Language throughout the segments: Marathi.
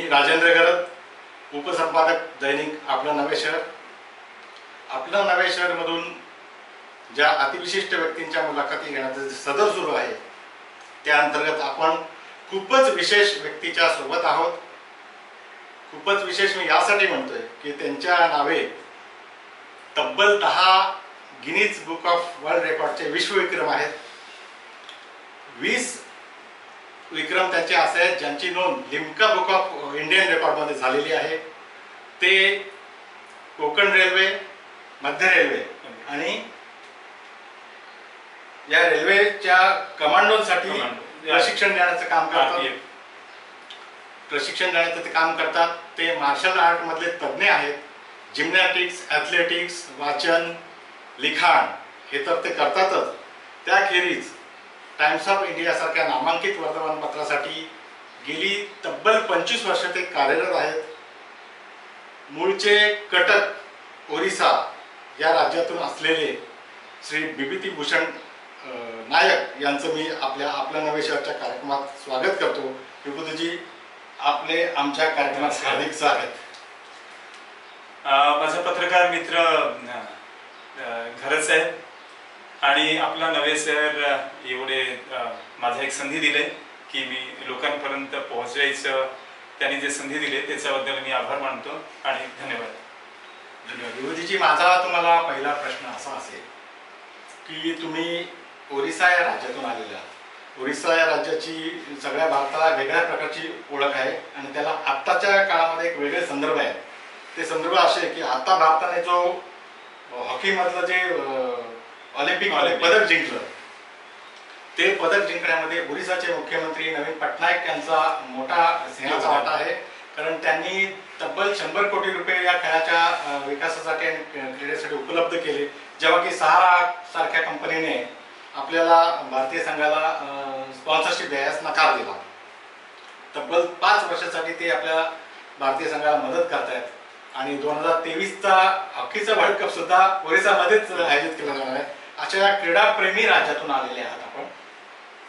राजेंद्र गरत, उपसंपादक दैनिक आपलं नवे शहर. आपलं नवे शहरमधून ज्या अतिविशिष्ट व्यक्तींच्या मुलाखती घेण्याचं सदर सुरू आहे त्या अंतर्गत आपण खूपच विशेष व्यक्तीच्या सोबत आहोत. खूपच विशेष मी यासाठी म्हणतोय की त्यांच्या नावे तब्बल 10 गिनीज बुक ऑफ वर्ल्ड रेकॉर्डचे विश्वविक्रम आहेत. 20 विक्रम त्यांचे असे आहेत ज्यांची नोंद लिम्का बुक ऑफ इंडियन रेकॉर्डमध्ये झालेली आहे. ते कोकण रेल्वे, मध्य रेल्वे आणि या रेल्वेच्या कमांडोंसाठी प्रशिक्षण देण्याचं काम करतात. प्रशिक्षण देण्याचं ते काम करतात. ते मार्शल आर्ट मधले तज्ज्ञ आहेत. जिम्नॅस्टिक्स, ॲथलेटिक्स, वाचन, लिखाण हे तर ते करतातच. त्याखेरीज टाइम्स ऑफ इंडिया सारख्या नामांकित वर्तमानपत्रासाठी गेली तब्बल 25 वर्ष ते कार्यरत आहेत. मूळचे कटक, ओरिसा या राज्यातून असलेले श्री बिभूती भूषण नायक यांचं मी आपल्या नवे शहरच्या कार्यक्रमात स्वागत करतो. विभूतीजी, आपले आमच्या कार्यक्रमात हार्दिक स्वागत. माझा पत्रकार मित्र घरच आहे आणि आपला नवे शहर एवढे माझा एक संधी दिले की मी लोकांपर्यंत पोहोचायचं त्यांनी जे संधी दिले त्याच्याबद्दल मी आभार मानतो आणि धन्यवाद. विभूतीजी, माझा तुम्हाला पहिला प्रश्न असा असेल की तुम्ही ओरिसा या राज्यातून आलेला. ओरिसा या राज्याची सगळ्या भारताला वेगळ्या प्रकारची ओळख आहे आणि त्याला आत्ताच्या काळामध्ये एक वेगळे संदर्भ आहे. ते संदर्भ असे की आता भारताने जो हॉकीमधलं जे ऑलिम्पिक पदक जिंकलं ते पदक जिंकण्यामध्ये ओरिसाचे मुख्यमंत्री नवीन पटनायक यांचा मोठा सिंहाचा वाटा आहे. कारण त्यांनी तब्बल 100 कोटी रुपये या खेळाच्या विकासासाठी आणि क्रीडेसाठी उपलब्ध केले. जेव्हा की सहारा सारख्या कंपनीने आपल्याला भारतीय संघाला स्पॉन्सरशिप द्यायला नकार दिला. तब्बल 5 वर्षासाठी ते आपल्या भारतीय संघाला मदत करतायत आणि 2023चा हॉकीचा वर्ल्ड कप सुद्धा ओरिसामध्येच आयोजित केला जाणार आहे. अशा क्रीडाप्रेमी राज्यातून आलेले आहात आपण.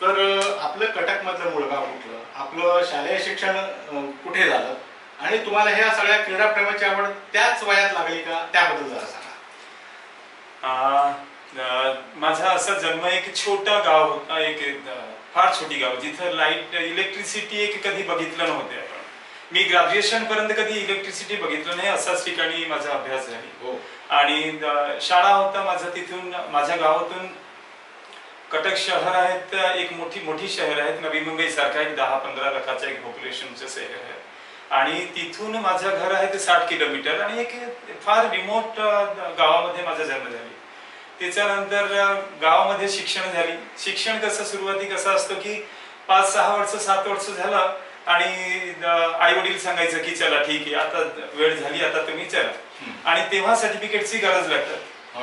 तर आपलं कटकमधलं मूळगाव कुठलं, आपलं शालेय शिक्षण कुठे झालं आणि तुम्हाला ह्या सगळ्या क्रीडाप्रेमाची आवड त्याच वयात लागली का, त्याबद्दल जरा सांगा. माझा असा जन्म एक छोटा गाव होता, एक फार छोटी गाव जिथं लाईट इलेक्ट्रिसिटी एक कधी बघितलं नव्हते आपण. मी ग्रॅज्युएशन पर्यंत कधी इलेक्ट्रिसिटी बघितलं नाही. असाच ठिकाणी माझा अभ्यास झाली आणि शाळा होता माझा तिथून माझ्या गावातून कटक शहर आहेत, एक मोठी शहर आहेत. नवी मुंबई सारखा एक 10-15 लाखाचा एक पॉप्युलेशनचं शहर आहे आणि तिथून माझं घर आहे ते 60 किलोमीटर आणि एक फार रिमोट गावामध्ये माझा जन्म झाला. त्याच्यानंतर गावामध्ये शिक्षण झाली. शिक्षण कसं सुरुवाती कसं असतं की 5-6 वर्ष 7 वर्ष झालं आणि आई वडील सांगायचं की चला ठीक आहे आता वेळ झाली आता तुम्ही चला. आणि तेव्हा सर्टिफिकेटची गरज लागतात.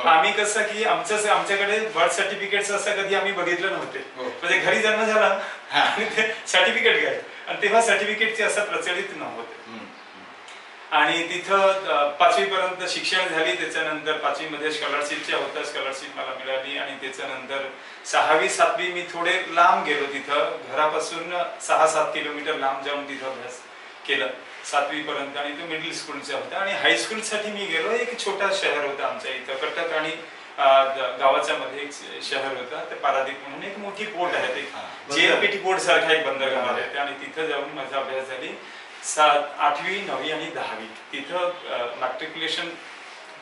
आम्ही कसं की आमच्याकडे बर्थ सर्टिफिकेट असं कधी आम्ही बघितलं नव्हते. म्हणजे घरी जन्म झाला आणि ते सर्टिफिकेट घ्यायचं आणि तेव्हा सर्टिफिकेटची असं प्रचलित नव्हते. आणि तिथं 5वी पर्यंत शिक्षण झाली. त्याच्यानंतर 5वी मध्ये स्कॉलरशिपच्या होत्या, स्कॉलरशिप मला मिळाली आणि त्याच्यानंतर 6वी 7वी मी थोडे लांब गेलो. तिथं घरापासून 6-7 किलोमीटर लांब जाऊन तिथं अभ्यास केला 7वी पर्यंत आणि तो मिडल स्कूलचा होता. आणि हायस्कूलसाठी मी गेलो. एक छोटा शहर होता आमच्या इथं कटक आणि गावाच्या मध्ये एक शहर होतं ते पारादीप म्हणून एक मोठी पोर्ट आहे. ते JLPT पोर्ट सारखा एक बंदरगाह आहे आणि तिथं जाऊन माझा अभ्यास झाली 8वी 9वी आणि 10वी. तिथं मॅट्रिक्युलेशन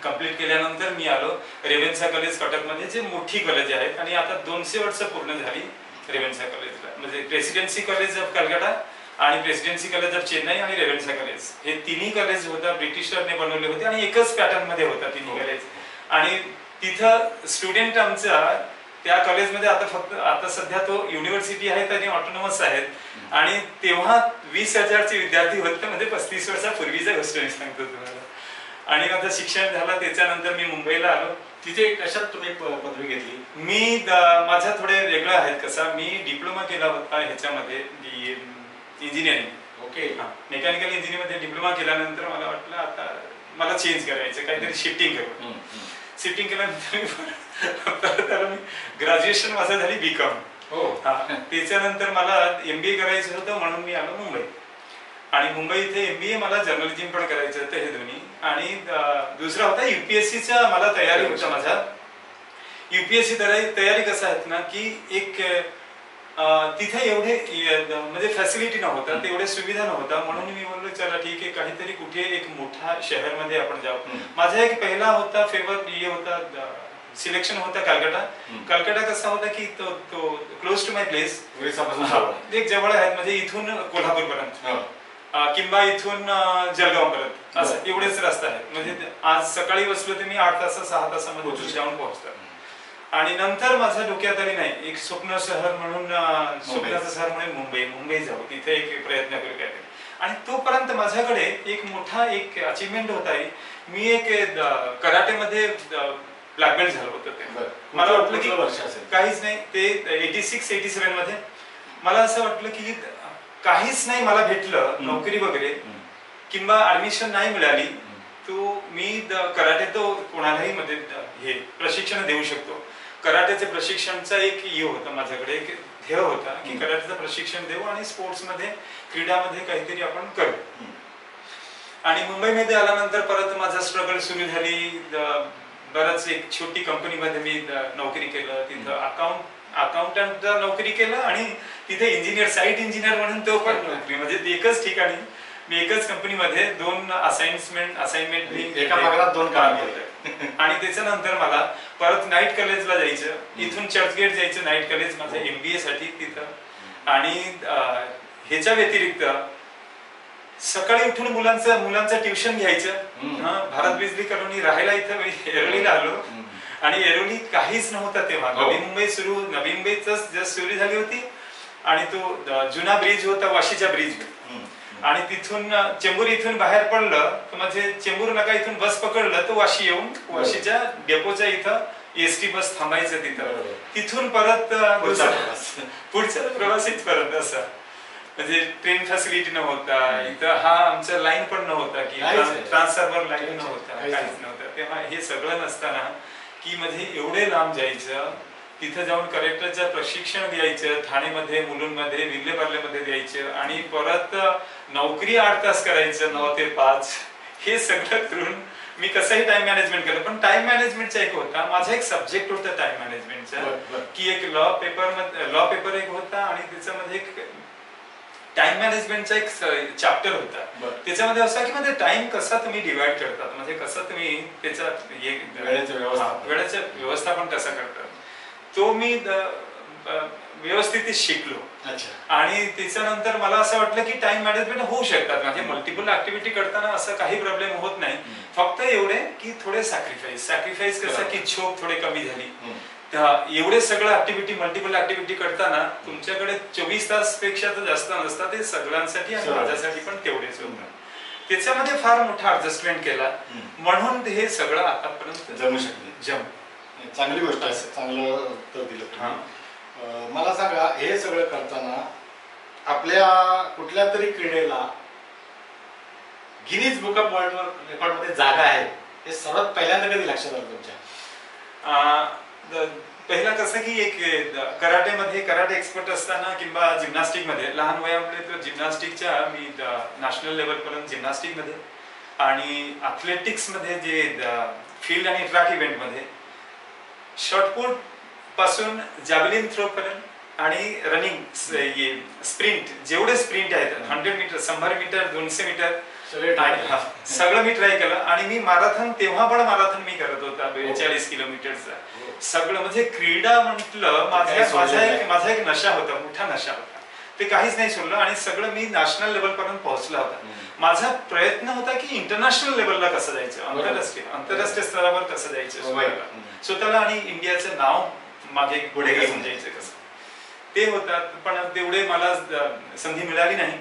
कंप्लीट केल्यानंतर मी आलो रेवेन्सा कॉलेज कटकमध्ये, जे मोठी कॉलेज आहेत आणि आता 200 वर्ष पूर्ण झाली रेवेन्सा कॉलेजला. म्हणजे प्रेसिडेन्सी कॉलेज ऑफ कलकत्ता आणि प्रेसिडेन्सी कॉलेज ऑफ चेन्नई आणि रेवेन्सा कॉलेज हे तिन्ही कॉलेज होता ब्रिटिशरने बनवले होते आणि एकच पॅटर्न मध्ये होता तिन्ही कॉलेज. आणि तिथं स्टुडंट आमच्या त्या कॉलेजमध्ये आता सध्या तो युनिव्हर्सिटी आहेत आणि ऑटोनॉमस आहेत. आणि तेव्हा 20,000चे विद्यार्थी होते. म्हणजे 35 वर्षापूर्वीच्या गोष्ट मी सांगतो तुम्हाला. आणि माझं शिक्षण झालं. त्याच्यानंतर मी मुंबईला आलो. तिथे कशात तुम्ही पदवी घेतली? मी माझा थोडे वेगळं आहेत. कसा मी डिप्लोमा केला होता ह्याच्यामध्ये इंजिनिअरिंग. ओके. मेकॅनिकल इंजिनिअरिंग मध्ये डिप्लोमा केल्यानंतर मला वाटलं आता मला चेंज करायचं, काहीतरी शिफ्टिंग करू. शिफ्टिंग केल्यानंतर मी ग्रॅज्युएशन माझं झाली BCom. त्याच्यानंतर मला MBA करायचं होतं म्हणून मी आलो मुंबई. आणि मुंबई इथे MBA मला जर्नलिझम पण करायचं होतं, हे दोन्ही. आणि दुसरा होता UPSCचा मला तयारी होता माझा. UPSC तयारी कसं आहेत ना की एक तिथे एवढे म्हणजे फॅसिलिटी नव्हता, तेवढे सुविधा नव्हता, म्हणून मी बोललो चला ठीक आहे काहीतरी कुठे एक मोठा शहरमध्ये आपण जाऊ. माझा एक पहिला होता फेवर हे होता सिलेक्शन होता कलकत्ता. कलकत्ता कसा होता की तो क्लोज टू माय प्लेस, एक जवळ आहेत, म्हणजे इथून कोल्हापूर पर्यंत किंवा इथून जळगाव पर्यंत असं एवढेच रस्ता आहेत. म्हणजे आज सकाळी बसलो तर मी 8 तास 6 तासामध्ये जाऊन पोहोचतात. आणि नंतर माझ्या डोक्यात आली नाही एक स्वप्न शहर म्हणून, स्वप्नाचं शहर म्हणून मुंबई जाऊ, तिथे एक प्रयत्न करू काय. आणि तोपर्यंत माझ्याकडे एक मोठा एक अचिव्हमेंट होता. मी एक कराटेमध्ये ब्लॅक बेल्ट झालं होतं. ते मला वाटलं की काहीच नाही, ते 86-87 मध्ये मला असं वाटलं की काहीच नाही मला भेटलं, नोकरी वगैरे किंवा ऍडमिशन नाही मिळाली, तो मी कराटे तो कोणालाही मध्ये हे प्रशिक्षण देऊ शकतो. कराटेचे प्रशिक्षणचा एक हे होता माझ्याकडे, एक ध्येय होता की कराटेचं प्रशिक्षण देऊ आणि स्पोर्ट्समध्ये क्रीडामध्ये काहीतरी आपण करू. आणि मुंबईमध्ये आल्यानंतर परत माझा स्ट्रगल सुरू झाली. बरंच एक छोटी कंपनीमध्ये मी नोकरी केलं, तिथं अकाउंटंट नोकरी केलं आणि तिथे इंजिनियर, साईट इंजिनियर म्हणून तो पण नोकरी, म्हणजे एकच ठिकाणी मी एकच कंपनीमध्ये 2 असाइनमेंट एका पगारात 2 काम केलं. आणि त्याच्यानंतर मला परत नाईट कॉलेजला जायचं, इथून चर्चगेट जायचं नाईट कॉलेज माझं MBA साठी तिथं. आणि ह्याच्या व्यतिरिक्त सकाळी उठून मुलांचं ट्युशन घ्यायचं. भारत बिजली कॉलनी राहायला इथं एरोलीला आलो आणि एरोली काहीच नव्हता तेव्हा, नवी मुंबईच जस्ट सुरू झाली होती. आणि तो जुना ब्रिज होता, वाशीचा ब्रिज. आणि तिथून चेंबूर इथून बाहेर पडलं तर म्हणजे चेंबूर नका इथून बस पकडलं तर वाशी येऊन वाशीच्या डेपोच्या इथं ST बस थांबायचं तिथं, तिथून परत पुढच्या प्रवासीत परत. असं म्हणजे ट्रेन फॅसिलिटी नव्हता इथं, हा आमचा लाईन पण नव्हता की ट्रान्सफॉर्मर लाईन नव्हता, काहीच नव्हतं. तेव्हा हे सगळं नसताना की म्हणजे एवढे लांब जायचं, तिथं जाऊन कलेक्टरचं प्रशिक्षण द्यायचं, ठाणेमध्ये, मुलुंडमध्ये, विल्हेपार्लेमध्ये द्यायचं आणि परत नोकरी 8 तास करायचं 9 ते 5. हे सगळं करून मी कसंही टाइम मॅनेजमेंट केलं. पण टाइम मॅनेजमेंटचा एक होता, माझा एक सब्जेक्ट होता टाइम मॅनेजमेंटचा की एक लॉ पेपर एक होता आणि त्याच्यामध्ये एक टाइम मॅनेजमेंटचा एक चॅप्टर होता. त्याच्यामध्ये असं की म्हणजे टाइम कसा तुम्ही डिवाइड करतात, म्हणजे कसं तुम्ही त्याचा वेळेचं व्यवस्थापन कसं करतात, तो मी व्यवस्थित शिकलो. आणि त्याच्यानंतर मला असं वाटलं की टाइम मॅनेजमेंट होऊ शकतात, म्हणजे मल्टिपल ऍक्टिव्हिटी करताना असं काही प्रॉब्लेम होत नाही. फक्त एवढे की थोडे सॅक्रिफाईस कसं की झोप थोडी कमी झाली. एवढे सगळं मल्टिपल ऍक्टिव्हिटी करताना तुमच्याकडे 24 तास पेक्षा तर जास्त नसतात, ते सगळ्यांसाठी आणि माझ्यासाठी पण तेवढेच होतं. त्याच्यामध्ये फार मोठा ऍडजस्टमेंट केला, म्हणून हे सगळं आतापर्यंत जमू शकले. चांगली गोष्ट आहे, चांगलं उत्तर दिलं तुम्ही. मला सांगा, हे सगळं करताना आपल्या कुठल्या तरी क्रीडेला गिनीज बुक ऑफ वर्ल्ड रेकॉर्डमध्ये जागा आहे, हे सर्वात पहिल्यांदा कधी लक्षात आलं तुमच्या? पहिला कसं की एक कराटे एक्सपर्ट असताना किंवा जिम्नॅस्टिक मध्ये लहान वयामध्ये तर जिम्नॅस्टिकच्या मी नॅशनल लेवल पर्यंत जिम्नॅस्टिक मध्ये आणि अथलेटिक्स मध्ये जे फील्ड आणि ट्रॅक इव्हेंट मध्ये शॉर्टपुट पासून जॅव्हलिन थ्रो पर्यंत आणि रनिंग स्प्रिंट, जेवढे स्प्रिंट आहेत 100 मीटर, 100 मीटर, 200 मीटर सगळं मी ट्राय केलं. आणि मी तेव्हा पण माराथन मी करत होता 42 किलोमीटरचा. सगळं म्हणजे क्रीडा म्हटलं माझा एक नशा होता, मोठा नशा होता, ते काहीच नाही सोडलं. आणि सगळं मी नॅशनल लेवल पर्यंत पोहोचला होता. माझा प्रयत्न होता की इंटरनॅशनल लेवलला कसं जायचं, आंतरराष्ट्रीय स्तरावर कसं जायचं स्वतःला आणि इंडियाचं नाव मागे पुढे घेऊन जायचं कसं, ते होतात. पण तेवढे मला संधी मिळाली नाही.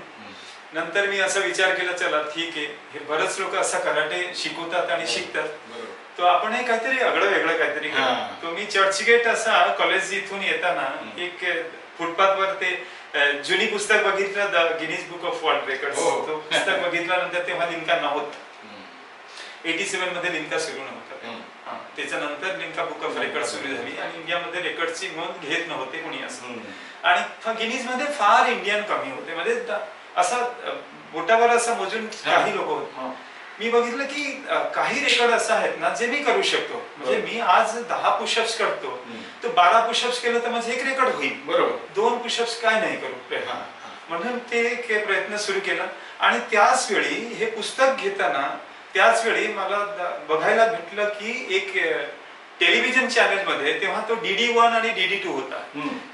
नंतर मी असा विचार केला, चला ठीक आहे, हे बरेच लोक असा कराटे शिकवतात आणि शिकतात, तो आपण हे काहीतरी वेगळं काहीतरी करू. तो मी चर्चगेट असा कॉलेज इथून येताना एक फुटपाथवर ते जुनी पुस्तक बघितलं, the Guinness book of world record. तो पुस्तक बघितल्यानंतर तेव्हा लिम्का नव्हता, 87 मध्ये लिम्का सुरू नव्हता. त्याच्यानंतर लिम्का बुक ऑफ रेकॉर्ड सुरू झाली आणि इंडियामध्ये रेकॉर्डची नोंद घेत नव्हते कोणी असं. आणि गिनीज मध्ये फार इंडियन कमी होते, म्हणजे असा बोटावर असं मोजून काही लोक होते. मी बघितलं की काही रेकॉर्ड असं आहेत ना जे मी करू शकतो. म्हणजे मी आज 10 पुशअप्स करतो, तर 12 पुशअप्स केलं तर माझं एक रेकॉर्ड होईल. बरोबर. 2 पुशअप्स काय नाही करू. म्हणून ते प्रयत्न सुरू केला. आणि त्याच वेळी हे पुस्तक घेताना त्याच वेळी मला बघायला भेटलं की एक टेलिव्हिजन चॅनल मध्ये, तेव्हा तो DD1 आणि DD2 होता.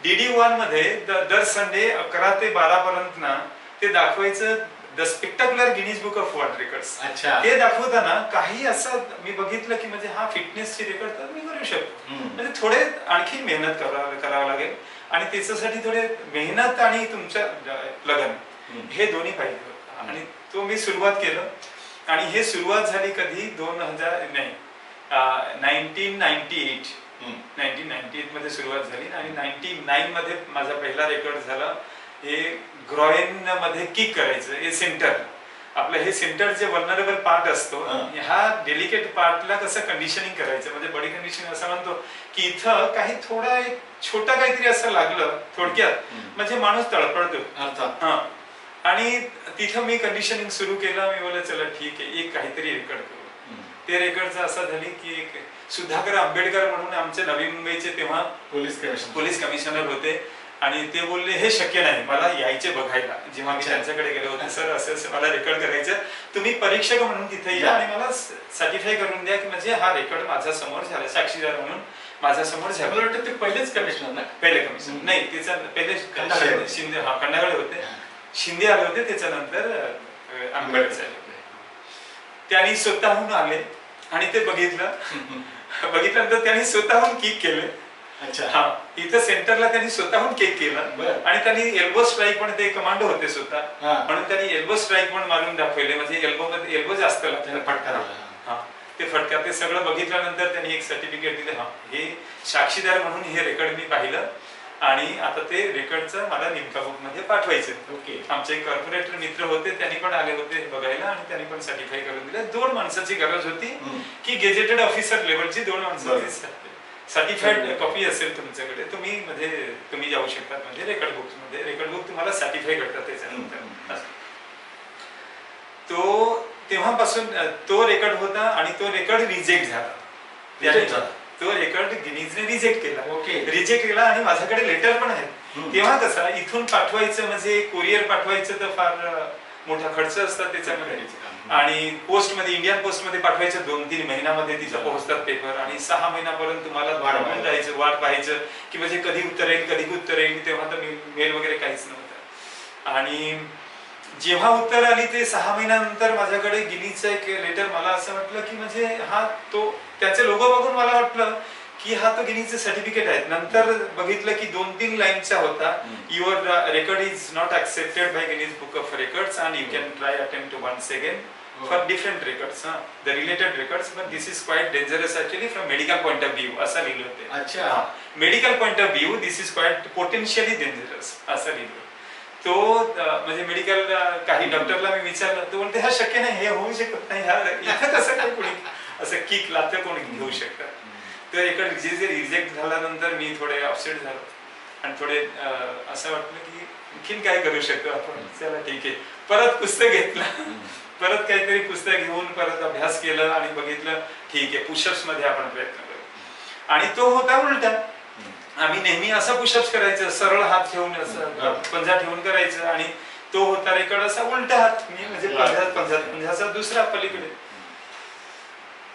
DD1 मध्ये दर संडे 11 ते 12 पर्यंत ना ते दाखवायचं the spectacular Guinness book of world records. ते दाखवताना काही असं मी बघितलं की म्हणजे हा फिटनेसची रेकॉर्ड तर मी करू शकतो. म्हणजे थोडे आणखी मेहनत करावं लागेल आणि त्याच्यासाठी थोडे मेहनत आणि तुमचं लगन हे दोन्ही पाहिजे. आणि तो मी सुरुवात केलं. आणि हे सुरुवात झाली कधी 1998 मध्ये सुरुवात झाली. आणि 99 मध्ये माझा पहिला रेकॉर्ड झाला. हे ग्रॉइन मध्ये किक करायचं. हे सेंटर आपलं, हे सेंटर जे वल्नरेबल पार्ट असतो, ह्या डेलिकेट पार्टला कसं कंडिशनिंग करायचं. म्हणजे बॉडी कंडिशनिंग असं म्हणतो की इथं काही थोडा एक छोटा काहीतरी असं लागलं थोडक्यात म्हणजे माणूस तळपडतो. आणि तिथं मी कंडिशनिंग सुरू केलं. मी बोलले चला ठीक आहे, एक काहीतरी रेकॉर्ड करू. ते रेकॉर्डचं असं झाली की एक सुधाकर आंबेडकर म्हणून आमचे नवी मुंबईचे तेव्हा पोलीस कमिशनर होते. आणि ते बोलले हे शक्य नाही, मला यायचे बघायला. जेव्हा मी त्यांच्याकडे गेलो होते, सर असं मला रेकॉर्ड करायचं, तुम्ही परीक्षक म्हणून तिथे या आणि मला सर्टिफाय करून द्या की म्हणजे हा रेकॉर्ड माझ्या समोर झाला, साक्षीदार म्हणून माझ्या समोर झाला. मला वाटतं ते पहिलेच कमिशनर ना? पहिले कमिशनर नाही, त्याचा पहिले शिंदे, खंडागळे होते, शिंदे आले होते, त्याच्यानंतर आंबेडकर साहेब. त्यांनी स्वतःहून आले आणि ते बघितल्यानंतर त्यांनी स्वतःहून किक केले. इथं सेंटरला त्यांनी स्वतःहून केक केला. आणि त्यांनी एल्बो स्ट्राईक पण, ते कमांडो होते स्वतः, म्हणून त्यांनी एल्बो स्ट्राईक पण मारून दाखवले. म्हणजे एल्बो मध्ये एल्बो जास्त लागतो फटका. ते फटका ते सगळं बघितल्यानंतर त्यांनी एक सर्टिफिकेट दिले. हे साक्षीदार म्हणून हे रेकॉर्ड मी पाहिलं. आणि आता ते रेकॉर्डचं मला निमका बुक मध्ये पाठवायचं. आमचे कॉर्पोरेटर मित्र होते, त्यांनी पण आले होते बघायला आणि त्यांनी पण सर्टिफाय करून दिले. 2 माणसाची गरज होती की गेजेटेड ऑफिसर लेवलची 2 माणसाची सर्टिफाईड कॉपी असेल तुमच्याकडे, तुम्ही जाऊ शकतात. म्हणजे रेकॉर्ड बुक तुम्हाला सर्टिफाय करतात. त्याच्यानंतर तो तेव्हापासून तो रेकॉर्ड होता. आणि तो रेकॉर्ड रिजेक्ट झाला. तो रेकॉर्ड गिनीजने रिजेक्ट केला. आणि माझ्याकडे लेटर पण आहे. तेव्हा कसं इथून पाठवायचं म्हणजे कुरिअर पाठवायचं तर फार मोठा खर्च असतात त्याच्यामध्ये. आणि पोस्ट मध्ये, इंडियन पोस्ट मध्ये पाठवायचं 2-3 महिन्यामध्ये तिथं पोहोचतात पेपर. आणि 6 महिन्यापर्यंत तुम्हाला वाढवून जायचं, वाट पाहायचं की म्हणजे कधी उत्तर येईल. तेव्हा तर मेल वगैरे काहीच नव्हतं. आणि जेव्हा उत्तर आली ते 6 महिन्यानंतर माझ्याकडे गिनीचं एक लेटर, मला असं वाटलं की म्हणजे हा तो त्याचे लोगो बघून मला वाटलं की हा तो गिनीचं सर्टिफिकेट आहे. नंतर बघितलं की 2-3 लाईनचा होता. Your record is not accepted by Guinness book of Records and you can try attempt once again for different records, the related records, but this is quite dangerous actually from medical point of view असं लिहिलं होतं. अच्छा, medical point of view this is quite potentially dangerous असं लिहिलं. तो म्हणजे मेडिकल काही डॉक्टरला मी विचारलं, तो बोलते हा शक्य नाही, हे होऊ शकत नाही, कसं काय कोणी असं किक लाथ कोणी घेऊ शकतात. तर रेकॉर्ड रिजेक्ट झाल्यानंतर मी थोडे अपसेट झालो आणि थोडे असं वाटलं की आणखीन काय करू शकतो आपण. चला ठीक आहे, परत पुस्तक घेतलं, परत काहीतरी पुस्तक घेऊन परत अभ्यास केलं आणि बघितलं ठीक आहे पुशअप्स मध्ये आपण प्रयत्न करू. आणि तो होता उलटा. आम्ही नेहमी असा पुशअप्स करायचं, सरळ हात ठेवून असं पंजा ठेवून करायचं. आणि तो होता रेकॉर्ड असा उलटा हात, मी म्हणजे पंजाचा दुसरा पलीकडे.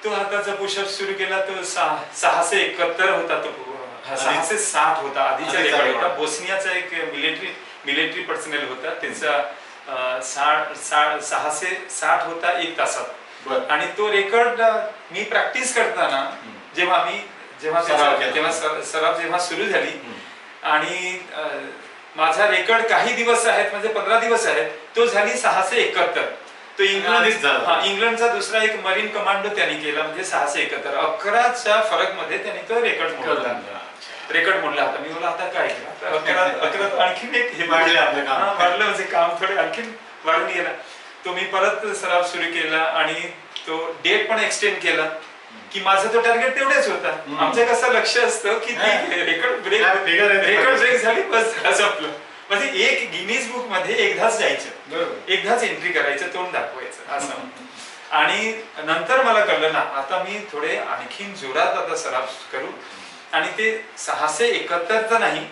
तो हाताचा पुशअप सुरू केला. तो 671 होता, तो 660 होता आधीचा रेकॉर्ड होता. बोस्नियाचा एक मिलिटरी पर्सनल होता, त्याचा 660 होता 1 तासात. आणि तो रेकॉर्ड मी प्रॅक्टिस करताना जेव्हा सराव सुरू झाली आणि माझा रेकॉर्ड काही दिवस आहेत म्हणजे 15 दिवस आहेत, तो झाली 671. तो इंग्लंडचा दुसरा एक मरीन कमांडो त्यांनी केला म्हणजे 671. 11च्या फरक मध्ये त्यांनी तो रेकॉर्ड मोडला होता. मी बोला आता काय केलं, 11 आणखीन एक हे वाढलं म्हणजे काम थोडे आणखीन वाढून गेला. तो मी परत सराव सुरू केला आणि तो डेट पण एक्सटेंड केला की माझं तो टार्गेट तेवढेच होता. आमचं कसं लक्ष असतं की रेकॉर्ड ब्रेक झाली बस संपलं. म्हणजे एक गिनीज बुक मध्ये एकदाच जायचं, बरोबर, एकदाच एंट्री करायचं, तोंड दाखवायचं असं. आणि नंतर मला कळलं ना आता मी थोडे आणखीन जोरात आता सराव करू आणि ते 671 तर नाही,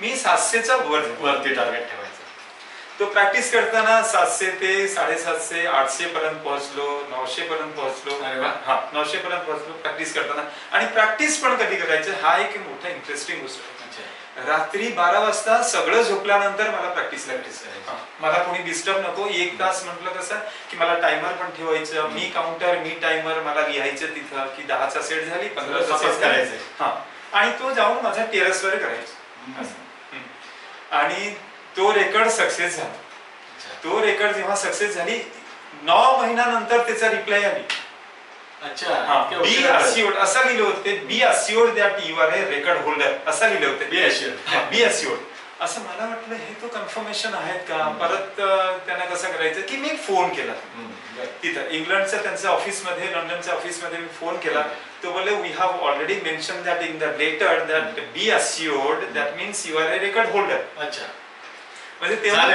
मी 700च्या वरती टार्गेट ठेवायचं. तो प्रॅक्टिस करताना 700 ते 750, 800 पर्यंत पोहोचलो, 900 पर्यंत पोहोचलो. अरे वा. हा 900 पर्यंत पोहोचलो प्रॅक्टिस करताना. आणि प्रॅक्टिस पण कधी करायचं हा एक मोठा इंटरेस्टिंग गोष्ट आहे. रात्री 12 वाजता सगळं झोपल्यानंतर मला प्रॅक्टिस करायची. मला कोणी डिस्टर्ब नको. 1 तास म्हटलं कसं की मला टायमर पण ठेवायचं, मी काउंटर मी टायमर, मला लिहायचं तिथं की 10चा सेट झाली 15चा सेट करायचं. हा आणि तो जाऊन माझ्या टेरेसवर करायचा. आणि तो रेकॉर्ड सक्सेस झाला. तो रेकॉर्ड जेव्हा सक्सेस झाली 9 महिन्यानंतर त्याचा रिप्लाय आली. अच्छा, बी अस्युर्ड असं लिहिलं होते, be assured that you are a record holder असं लिहिलं होते. बी अस्युर्ड, बी अस्युर्ड. असं मला वाटलं हे तो कन्फर्मेशन आहेत का. परत त्यांना कसं करायचं की मी फोन केला तिथं इंग्लंडच्या त्यांच्या ऑफिसमध्ये, लंडनच्या ऑफिसमध्ये मी फोन केला. तो बोलले we have already mention that in the letter that be assured that means you are a record holder. अच्छा, म्हणजे तेव्हा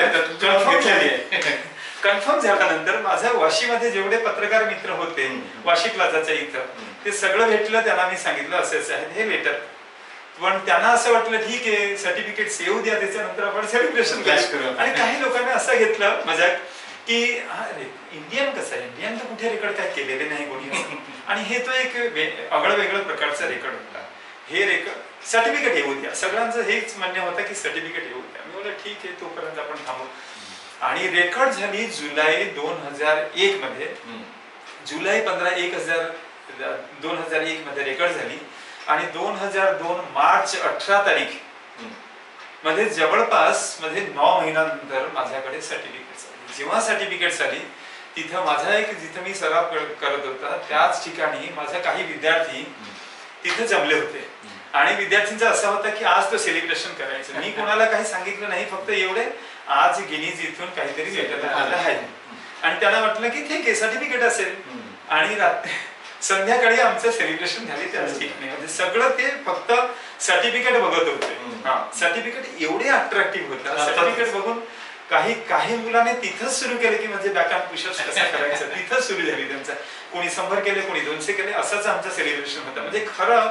कन्फर्म झाल्यानंतर माझ्या वाशीमध्ये जेवढे पत्रकार मित्र होते वाशी प्लाझाच्या इथं, ते सगळं भेटलं. त्यांना मी सांगितलं असे असे आहे हे लेटर. पण त्यांना असं वाटलं ठीक आहे सर्टिफिकेट सेव्ह द्या, त्याच्यानंतर आपण सेलिब्रेशन करू. आणि काही लोकांनी असं घेतलं मजाक की अरे इंडियन कसं आहे, इंडियन तर कुठे रेकॉर्ड काय केलेले नाही कोणी. आणि हे तो एक आगळं वेगळं प्रकारचा रेकॉर्ड होता. हे रेकॉर्ड सर्टिफिकेट येऊ द्या, सगळ्यांचं हेच म्हणणं होतं की सर्टिफिकेट येऊ द्या. मी बोललो ठीक आहे तोपर्यंत आपण थांबू. आणि रेकॉर्ड झाली जुलै 2001 मध्ये. जुलै 15 2001 मध्ये रेकॉर्ड झाली. आणि 2002 मार्च 18 तारीख मध्ये जवळपास मध्ये 9 महिन्यानंतर माझ्याकडे सर्टिफिकेट आली. जेव्हा सर्टिफिकेट आली तिथं माझा एक जिथं मी सराव करत होता त्याच ठिकाणी माझे काही विद्यार्थी तिथे जमले होते. आणि विद्यार्थ्यांचा असा होता की आज तो सेलिब्रेशन करायचं. मी कोणाला काही सांगितलं नाही, फक्त एवढे आज गिनीज इथून काहीतरी लेटर आलं आहे. आणि त्यांना वाटलं की ठीक आहे सर्टिफिकेट असेल. आणि संध्याकाळी आमचं सेलिब्रेशन झाले त्याच ठिकाणी. म्हणजे सगळं ते फक्त सर्टिफिकेट बघत होते. सर्टिफिकेट एवढे अट्रॅक्टिव्ह होतं. सर्टिफिकेट बघून काही मुलाने तिथंच सुरू केलं की म्हणजे बॅक अँड पुशअप्स कसं करायचं तिथंच सुरू झाली त्यांचं. कोणी 100 केले, कोणी 200 केले. असंच आमचं सेलिब्रेशन होतं. म्हणजे खरं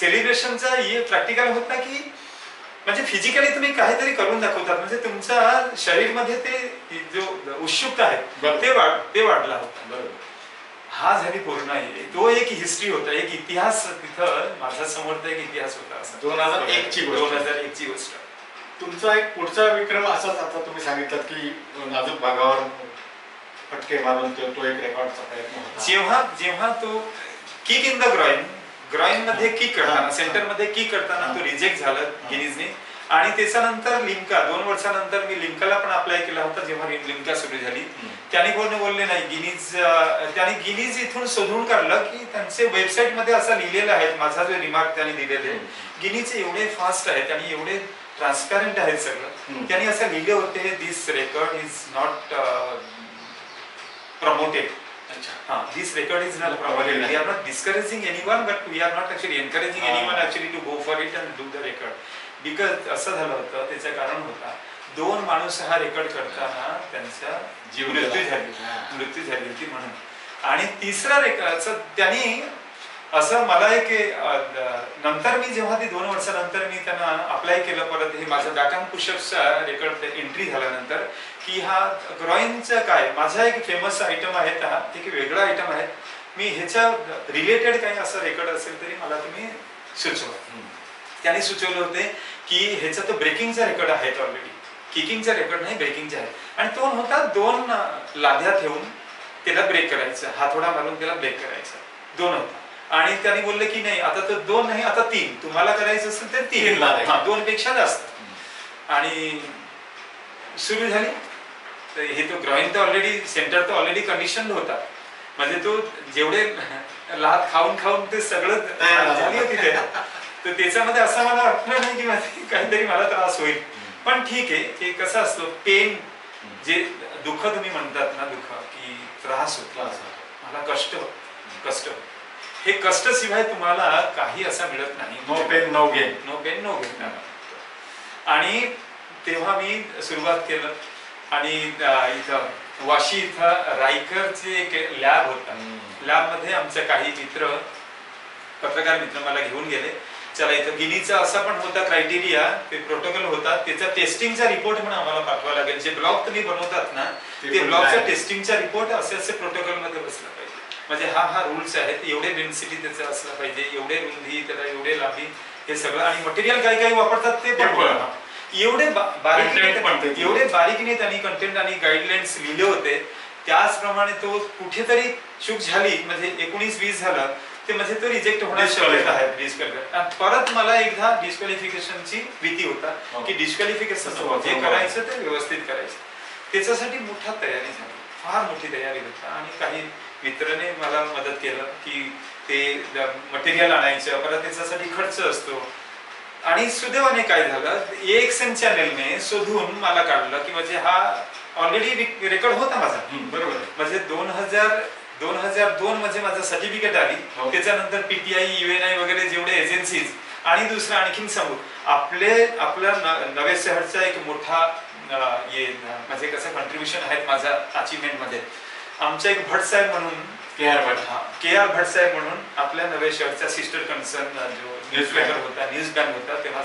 सेलिब्रेशनचा हे प्रॅक्टिकल होत ना की म्हणजे फिजिकली तुम्ही काहीतरी करून दाखवतात. म्हणजे तुमच्या शरीरमध्ये ते जो उत्सुकता आहे ते वाढला होता. बरोबर. हा झाली पूर्ण आहे. तो एक हिस्ट्री होता, एक इतिहास तिथं माझ्या समोरचा एक इतिहास होता. 2001 ची गोष्ट. तुमचा एक पुढचा विक्रम असाच आता तुम्ही सांगितलं की नाजूक भागावर फटके मारून तो एक रेकॉर्डचा प्रयत्न होता. जेव्हा तो किक इन द ग्रॉइन मध्ये किक करताना, सेंटर मध्ये किक करताना तो रिजेक्ट झाला गिनीजने. आणि त्याच्यानंतर लिम्का 2 वर्षानंतर मी लिम्काला पण अप्लाय केला होता. जेव्हा लिम्का सुरू झाली त्यांनी कोणी बोलले नाही त्यांनी गिनीज इथून शोधून काढलं की त्यांचे वेबसाईट मध्ये असं लिहिलेलं आहे. माझा जो रिमार्क त्यांनी दिलेले गिनीज एवढे फास्ट आहेत आणि एवढे ट्रान्सपॅरंट आहेत सगळं. त्यांनी असं लिहिले होते this record is not promoted. This record is not promoted. We are not discouraging anyone, but we are not actually encouraging anyone actually to go for it and do the record. Because असं झालं होतं, त्याचं कारण होता 2 माणूस हा रेकॉर्ड करताना त्यांचा मृत्यू झाली होती म्हणून. आणि तिसरा रेकॉर्ड त्यांनी असं मला एक नंतर मी जेव्हा ते 2 वर्षानंतर मी त्यांना अप्लाय केलं परत हे माझं बॅक अँड पुशअप्सचा रेकॉर्ड एंट्री झाल्यानंतर की हा ग्रॉइनचा काय माझा एक फेमस आयटम आहे. हा एक वेगळा आयटम आहे. मी ह्याच्या रिलेटेड काही असं रेकॉर्ड असेल तरी मला तुम्ही सुचवा. त्यांनी सुचवले होते की ह्याचा तो ब्रेकिंगचा रेकॉर्ड आहे ऑलरेडी. किकिंगचा रेकॉर्ड नाही, ब्रेकिंगचा आहे. आणि तो होता 2 लाद्या ठेवून त्याला ब्रेक करायचा, हातोडा मारून त्याला ब्रेक करायचा. 2 होता. आणि त्यांनी बोलले की नाही आता तर 2 नाही आता 3 तुम्हाला करायचं असेल तर 3 2 पेक्षा जास्त. आणि सुरू झाली. तर हे तो ग्रॉइन तर ऑलरेडी सेंटर तर ऑलरेडी कंडिशन होता. म्हणजे तो जेवढे लात खाऊन ते सगळं झाली होती ते. तर त्याच्यामध्ये असं मला वाटलं नाही की काहीतरी मला त्रास होईल. पण ठीक आहे की कसं असतो पेन जे दुःख तुम्ही म्हणतात ना, दुःख की त्रास होतो, मला कष्ट हे कष्ट शिवाय तुम्हाला काही असं मिळत नाही. No pain no gain. No pain no gain. आणि तेव्हा मी सुरुवात केलं आणि इथं वाशी इथं रायकरचे एक लॅब होता. लॅबमध्ये आमचे काही मित्र, पत्रकार मित्र मला घेऊन गेले. चला इथं गिनीचा असा पण होता क्रायटेरिया, ते प्रोटोकॉल होता, त्याचा टेस्टिंगचा रिपोर्ट म्हणून आम्हाला पाठवावा लागेल. जे ब्लॉक तुम्ही बनवतात ना ते ब्लॉकचा टेस्टिंगचा रिपोर्ट असे प्रोटोकॉल मध्ये बसला पाहिजे. म्हणजे हा रूल्स आहेत, एवढे डेन्सिटी त्याचं असलं पाहिजे, एवढे रुंदी, त्याला एवढे लांबी, हे सगळं. आणि मटेरियल काही काही वापरतात ते पण एवढे बारीकीने त्यांनी कंटेंट आणि गाईडलाईन्स लिहिले होते. त्याचप्रमाणे तो कुठेतरी चूक झाली म्हणजे 19-20 झालं ते म्हणजे तो रिजेक्ट होण्याची शक्यता आहे. डिस्क्वालिफाय परत मला एकदा डिस्क्वालिफिकेशनची भीती होता की डिस्क्वालिफिकेशन जे करायचं ते व्यवस्थित करायचं. त्याच्यासाठी मोठा तयारी झाली, फार मोठी तयारी होती. आणि काही मित्राने मला मदत केलं की ते मटेरियल आणायचं, परत त्याच्यासाठी खर्च असतो. आणि सुदैवाने काय झालं, AXN चॅनेलने शोधून मला काढलं की म्हणजे हा ऑलरेडी रेकॉर्ड होता माझा. बरोबर. म्हणजे 2002 मध्ये माझं सर्टिफिकेट आली. त्याच्यानंतर PTI, UNI वगैरे जेवढे एजन्सीज. आणि दुसरं आणखीन सांगू, आपल्या नवे शहरचा एक मोठा म्हणजे कसं कॉन्ट्रीब्युशन आहे माझ्या अचिव्हमेंट मध्ये. आमचा एक भट साहेब म्हणून KR भट साहेब म्हणून आपल्या नवे शहरचा सिस्टर कन्सर्न जो न्यूजपेपर होता, न्यूज बँक होता, तेव्हा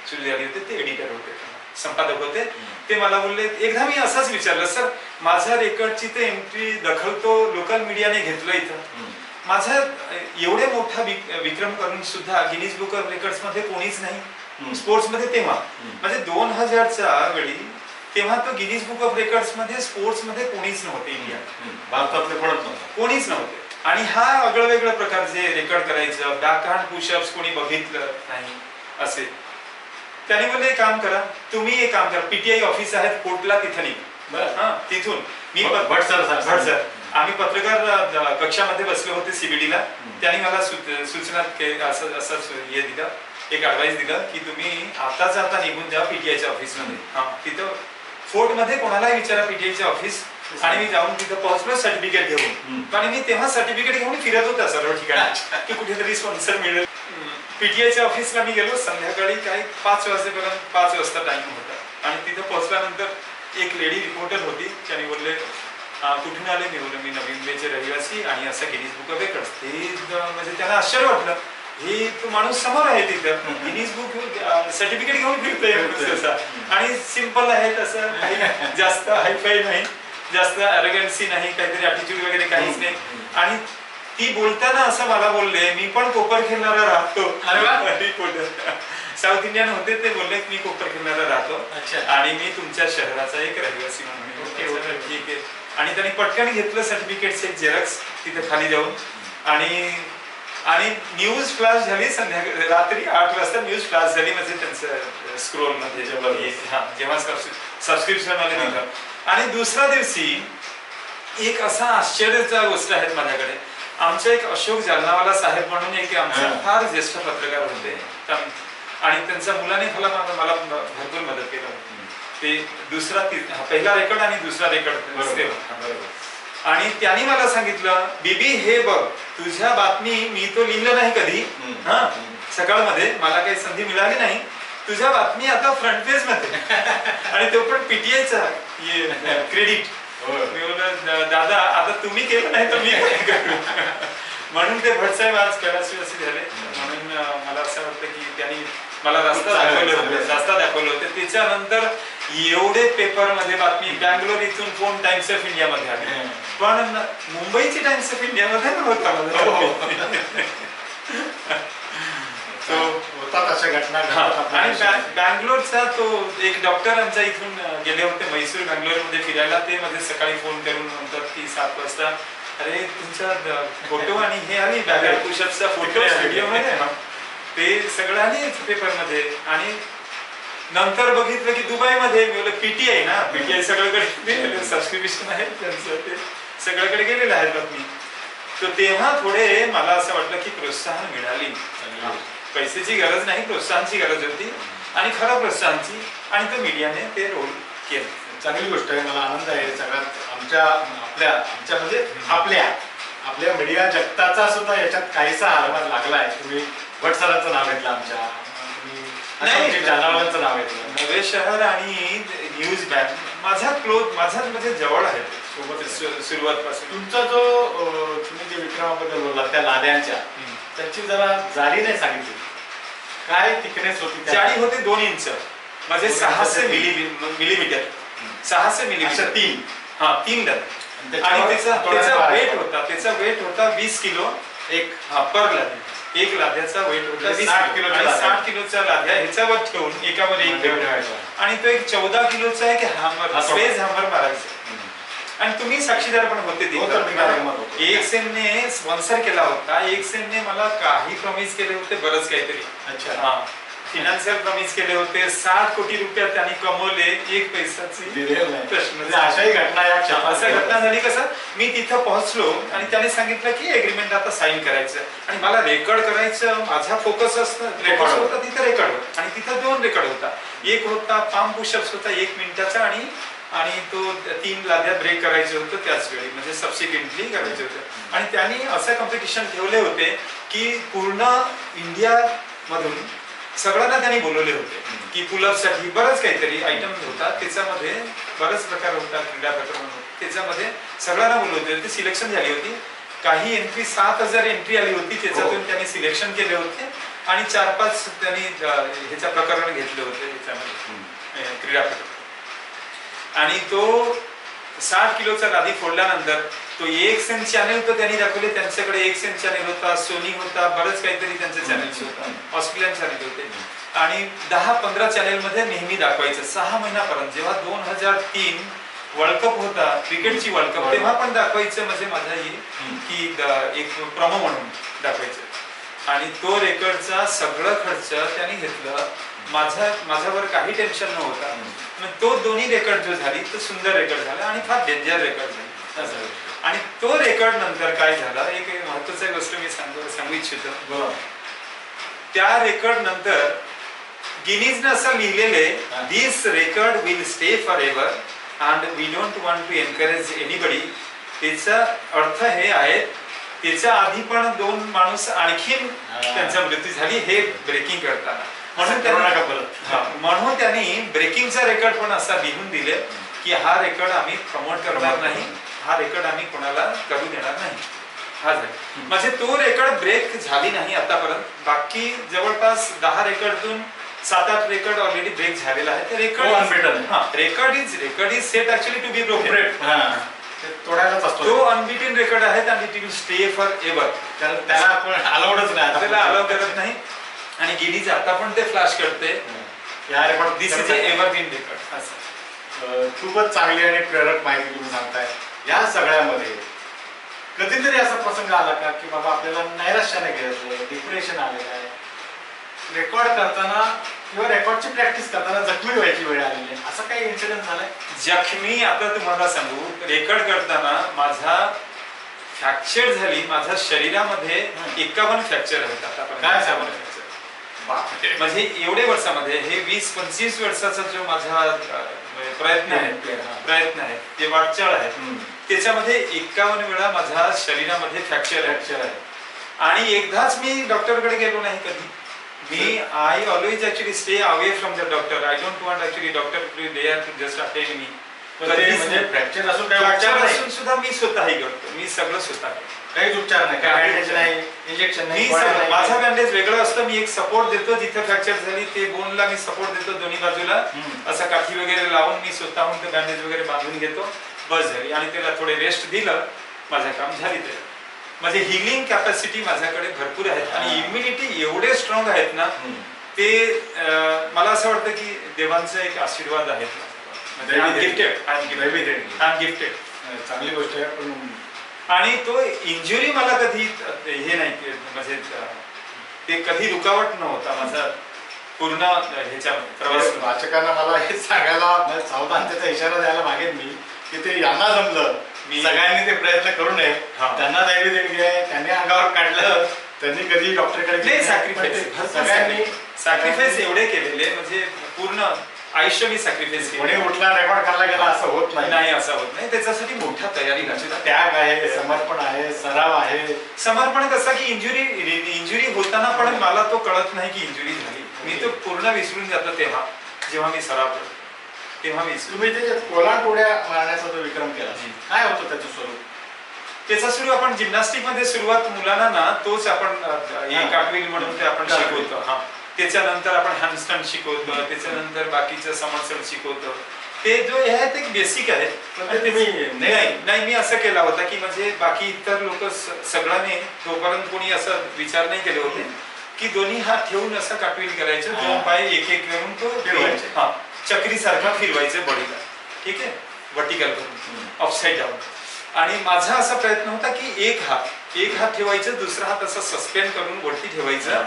सुरू झाली होते, ते एडिटर होते, संपादक होते. ते मला बोलले, एकदा मी असंच विचारलं, सर माझ्या रेकॉर्डची ते एंट्री दखल तो लोकल मीडियाने घेतलं इथं, माझा एवढे मोठा विक्रम करून सुद्धा गिनीज बुक ऑफ रेकॉर्ड्स मध्ये कोणीच नाही स्पोर्ट्स मध्ये. तेव्हा म्हणजे 2000च्या वेळी तेव्हा तो गिनीज बुक ऑफ रेकॉर्ड्स मध्ये स्पोर्ट्स मध्ये कोणीच नव्हते, इंडिया भारतातले कोणीच नव्हते. आणि हा वेगळं वेगळं प्रकारचे रेकॉर्ड करायचं, बॅकहँड पुशअप्स कोणी बघितलं नाही असे. त्याने बोलले काम करा, तुम्ही एक काम करा, PTI ऑफिस आहेत कोर्टला, तिथं निघा. तिथून मी भट सर आम्ही पत्रकार कक्षामध्ये बसलो होते CBD ला. त्यांनी मला सूचना असं हे दिलं, एक ऍडवाइस दिलं की तुम्ही आता निघून जा PTIच्या ऑफिसमध्ये. तिथं फोर्ट मध्ये कोणालाही विचारा PTIचे ऑफिस. आणि मी जाऊन तिथं पोहोचलो सर्टिफिकेट घेऊन. आणि मी तेव्हा सर्टिफिकेट घेऊन फिरत होता सर्व ठिकाणी की कुठेतरी स्पॉन्सर मिळेल. PTIच्या ऑफिसला मी गेलो संध्याकाळी, काही 5 वाजेपर्यंत, 5 वाजता टाइम होता. आणि तिथं पोहोचल्यानंतर एक लेडी रिपोर्टर होती. त्याने बोलले कुठून आले? मी बोलले मी नवी मुंबईचे रहिवासी आणि असं गिनीज बुक ऑफ रेकॉर्ड्स. ते म्हणजे त्यांना आश्चर्य वाटलं, हे तो माणूस समोर आहे तिथं, गिनीज बुक सर्टिफिकेट घेऊन फिरतोय. आणि सिंपल आहे तसं, काही जास्त हायफाय नाही, जास्त अरेगन्सी नाही, काहीतरी ॲटिट्यूड वगैरे काहीच नाही. आणि ती बोलताना असं मला बोलले, मी पण कोपर खेळणारा राहतो. साऊथ इंडियन होते, ते बोलले मी कोपर खेळणारा राहतो आणि मी तुमच्या शहराचा एक रहिवासी म्हणून. ठीक आहे. आणि त्यांनी पटकन घेतलं सर्टिफिकेटचे एक झेरॉक्स तिथे खाली जाऊन. आणि न्यूज फ्लॅश झाली संध्याकाळी, रात्री 8 वाजता न्यूज फ्लॅश झाली. म्हणजे त्यांचं स्क्रोल मध्ये जेव्हा सबस्क्रिप्शन मध्ये निघालं. आणि दुसऱ्या दिवशी एक असा आश्चर्याच्या गोष्ट आहेत माझ्याकडे. आमचे एक अशोक जालनावाला साहेब म्हणून एक आमचे फार ज्येष्ठ पत्रकार होते आणि त्यांच्या मुलाने मला भरपूर मदत केली होती. ते पहिला रेकॉर्ड आणि दुसरा रेकॉर्ड. आणि त्यांनी मला सांगितलं, बीबी हे बघ, तुझ्या बातमी मी तो लिहिलं नाही कधी सकाळमध्ये, मला काही संधी मिळाली नाही. तुझ्या बातमी आता फ्रंट पेज मध्ये आणि तो पण PTIचा क्रेडिट. मी बोललो दादा आता तुम्ही केलं नाही तर मी काय करू. म्हणून ते भटसाहेब आज कैलासवासी असे झाले. म्हणून मला असं वाटतं की त्यांनी मला रस्ता दाखवलं होते. त्याच्यानंतर एवढे पेपर मध्ये बातमी, बँगलोर इथून फोन टाइम्स ऑफ इंडिया मध्ये आले, पण मुंबईची टाइम्स ऑफ इंडिया मध्ये नव्हता. अशा घटना. आणि बँगलोरचा तो एक डॉक्टर आमच्या इथून गेले होते म्हैसूर बँगलोर मध्ये फिरायला. ते मध्ये सकाळी फोन करून म्हणतात की 7 वाजता अरे तुमचा फोटो आणि हे आली बॅकहँड पुशअपचा फोटो व्हिडिओ मध्ये, ते सगळं आली पेपर मध्ये. आणि नंतर बघितलं की दुबईमध्ये PTI ना, PTI सगळीकडे सबस्क्रिप्शन आहे त्यांचं, ते सगळीकडे गेलेलं आहे बातमी. तर तेव्हा थोडे मला असं वाटलं की प्रोत्साहन मिळाली. पैशाची गरज नाही, प्रोत्साहनाची गरज होती आणि खरं प्रोत्साहनाची. आणि तो मीडियाने ते रोल केलं. चांगली गोष्ट आहे, मला आनंद आहे. सगळ्यात आमच्या म्हणजे आपल्या मीडिया जगताचा सुद्धा याच्यात काहीसा हातभार लागला आहे. तुम्ही भट सरांचं नाव घेतलं आमच्या, तुम्ही नाही, चॅनलचं नाव आहे नवे शहर आणि न्यूज बँक माझा म्हणजे जवळ आहे सुरुवातपासून. तुमचा जो तुम्ही जे विक्रमाबद्दल बोललात त्या लाद्यांच्या, त्याची जरा जाडी नाही सांगितली, काय थिकनेस होती? जाडी होती 2 इंच, म्हणजे 600 मिलीमीटर, 600 मिलीमीटर, 3 डन. आणि त्याचा वेट होता 20 किलो एक पर लादी. एक लाद्याचा वेट होता 60 किलो, 60 किलोचा लाद्या ह्याच्यावर ठेवून एकावर एक ठेवायचा. आणि तो एक 14 किलोचा आहे की हॅमर, स्वेज हॅमर मारायचा. आणि तुम्ही साक्षीदार पण होते तिथे. एक्सएमने स्पॉन्सर केला होता. एक्सएमने मला काही प्रॉमिस केले होते, बरंच काहीतरी. अच्छा. फिनान्शियल प्रॉमिस केले होते. 60 कोटी रुपये त्यांनी कमवले, 1 पैसाची प्रश्न. अशाही घटना या क्षेत्रात असं घटना झाली. कसं मी तिथं पोहोचलो आणि त्याने सांगितलं की एग्रीमेंट आता साईन करायचं आणि मला रेकॉर्ड करायचं. माझा फोकस असतं रेकॉर्ड होता, तिथं रेकॉर्ड होता. आणि तिथं 2 रेकॉर्ड होता. एक होता पाम पुशअप्स होता 1 मिनिटाचा आणि तो 3 लाद्या ब्रेक करायचे होतं त्याच वेळी, म्हणजे सबसिक्वेंटली करायचे होते. आणि त्यांनी असं कॉम्पिटिशन ठेवले होते की पूर्ण इंडिया मधून सगळ्यांना त्यांनी बोलवले होते की पुलअप साठी बरंच काहीतरी आयटम होता. त्याच्यामध्ये बरेच प्रकार होता, क्रीडा प्रकार होता. त्याच्यामध्ये सगळ्यांना बोलवले होते. सिलेक्शन झाली होती. काही एंट्री 7000 एंट्री आली होती. त्याच्यातून त्यांनी सिलेक्शन केले होते आणि 4-5 त्यांनी ह्याच्या प्रकरण घेतले होते ह्याच्यामध्ये क्रीडा प्रकार. आणि तो 60 किलोचा लादी फोडल्यानंतर तो एक्सएम चॅनेल तो त्यांनी दाखवले. त्यांच्याकडे एक्सएम चॅनेल होता, सोनी होता, बरंच काहीतरी त्यांचे चॅनेल्स होता, ऑस्ट्रेलियन चॅनेल होते. आणि 10-15 चॅनेल मध्ये नेहमी दाखवायचं 6 महिन्यापर्यंत. जेव्हा 2003 वर्ल्ड कप होता, क्रिकेटची वर्ल्ड कप, तेव्हा पण दाखवायचं. म्हणजे माझा की एक प्रोमो म्हणून दाखवायचं. आणि तो रेकॉर्डचा सगळं खर्च त्यांनी घेतलं. माझ्यावर काही टेन्शन नव्हता. तो दोन्ही रेकॉर्ड जो झाली तो सुंदर रेकॉर्ड झाला आणि फार डेंजर रेकॉर्ड झाली. आणि तो रेकॉर्ड नंतर काय झाला, एक महत्वाची गोष्ट मी सांगू इच्छितो. त्या रेकॉर्ड नंतर गिनीजने असं लिहिलेले, this record will stay for ever and we don't want to encourage anybody. त्याचा अर्थ हे आहे, त्याच्या आधी पण 2 माणूस आणखीन त्यांचा मृत्यू झाली हे ब्रेकिंग करताना. म्हणून त्यांनी ब्रेकिंगचा रेकॉर्ड पण असा लिहून दिले की हा रेकॉर्ड आम्ही प्रमोट करणार नाही, हा रेकॉर्ड आम्ही कोणाला करू देणार नाही. हा झाला. म्हणजे तो रेकॉर्ड ब्रेक झाली नाही आतापर्यंत. बाकी जवळपास 10 रेकॉर्डतून 7-8 रेकॉर्ड ऑलरेडी ब्रेक झालेला आहे. ते record is set actually to be broken. तो अनबिटेन रेकॉर्ड आहे आणि it will stay for ever. त्याला आपण अलाउडच नाही, त्याला अलाउ करत नाही. आणि गिनीज आता पण ते फ्लॅश करते या record. This is evergreen record. असं खूपच चांगली आणि प्रेरक माहिती तुम्ही सांगताय. या सगळ्यामध्ये कधीतरी असा प्रसंग आला का की बाबा आपल्याला नैराश्याने घेतलं, डिप्रेशन आलेलं आहे, रेकॉर्ड करताना किंवा रेकॉर्डची प्रॅक्टिस करताना जखमी व्हायची वेळ आलेली आहे, असा काही इन्सिडेंट झालाय? जखमी आता तुम्हाला सांगू, रेकॉर्ड करताना माझा फ्रॅक्चर झाली. माझ्या शरीरामध्ये 51 फ्रॅक्चर आहेत आतापर्यंत. काय सांगू? म्हणजे एवढे वर्षामध्ये हे 20-25 वर्षाचा जो माझा प्रयत्न आहे, ते वाटचाळ आहे, त्याच्यामध्ये 51 वेळा माझ्या शरीरामध्ये फ्रॅक्चर आहे. आणि एकदाच मी डॉक्टरकडे गेलो नाही कधी. I always actually stay away from the doctor. I don't want actually doctor to be there to just attend me. म्हणजे फ्रॅक्चर असून सुद्धा मी स्वतःही करतो. मी सगळं स्वतः करतो. काहीच उपचार नाही, बँडेज नाही, इंजेक्शन नाही. माझा बँडेज वेगळं असतं. मी एक सपोर्ट देतो. जिथे फ्रॅक्चर झाली ते बोनला मी सपोर्ट देतो दोन्ही बाजूला. असं काठी वगैरे लावून मी स्वतःहून ते बँडेज वगैरे बांधून घेतो. बस झाली. आणि त्याला थोडे रेस्ट दिलं, माझं काम झाली. ते म्हणजे हिलिंग कॅपॅसिटी माझ्याकडे भरपूर आहेत आणि इम्युनिटी एवढे स्ट्रॉंग आहेत ना, ते मला असं वाटतं की देवांचा एक आशीर्वाद आहे. गिफ्टेड चांगली गोष्ट आहे. पण आणि तो इंजुरी मला कधी हे नाही, म्हणजे ते कधी रुकावट नव्हता माझा पूर्ण ह्याच्या प्रवास. वाचकांना मला हे सांगायला सावधानतेचा इशारा द्यायला मागेन मी की ते यांना जमलं, सगळ्यांनी ते प्रयत्न करू नये. त्यांना दैवी देणगी आहे, त्यांनी अंगावर काढलं, त्यांनी कधी डॉक्टरकडे सॅक्रिफाईस एवढे केलेले, म्हणजे पूर्ण आयुष्य मी सॅक्रिफाईस केले. कोणी उठला रेकॉर्ड करायला गेला असं होत नाही. असं होत नाही. त्याच्यासाठी मोठा तयारी लागते, त्याग आहे, समर्पण आहे, सराव आहे. समर्पण कसं की इंजुरी होताना पण मला तो कळत नाही की इंजुरी झाली. मी तो पूर्ण विसरून जातो तेव्हा, जेव्हा मी सराव करतो तेव्हा मी तुम्ही ते कोलांट उड्या मारण्याचा जो विक्रम केला, काय होतं त्याचं स्वरूप? त्याचा सुरू आपण जिम्नॅस्टिक मध्ये सुरुवात मुलांना ना तोच आपण कार्टव्हील म्हणून ते आपण शिकवतो. हा, त्याच्यानंतर आपण हँडस्टँड शिकवतो, त्याच्यानंतर बाकीचं समरसेट शिकवतो. ते जो आहे ते बेसिक आहे. नाही मी असं केला होता की म्हणजे बाकी इतर लोक सगळ्यांनी तोपर्यंत कोणी असं विचार नाही केले होते की दोन्ही हात ठेवून असं कार्टव्हील करायचं, दोन पाय एक एक करून तो फिरवायचे. हा, चक्री सारखा फिरवायचे बॉडीला, ठीक आहे, वर्टिकल करून, अपसाइड डाऊन. आणि माझा असा प्रयत्न होता की एक हात ठेवायचा, दुसरा हात असा सस्पेंड करून वरती ठेवायचा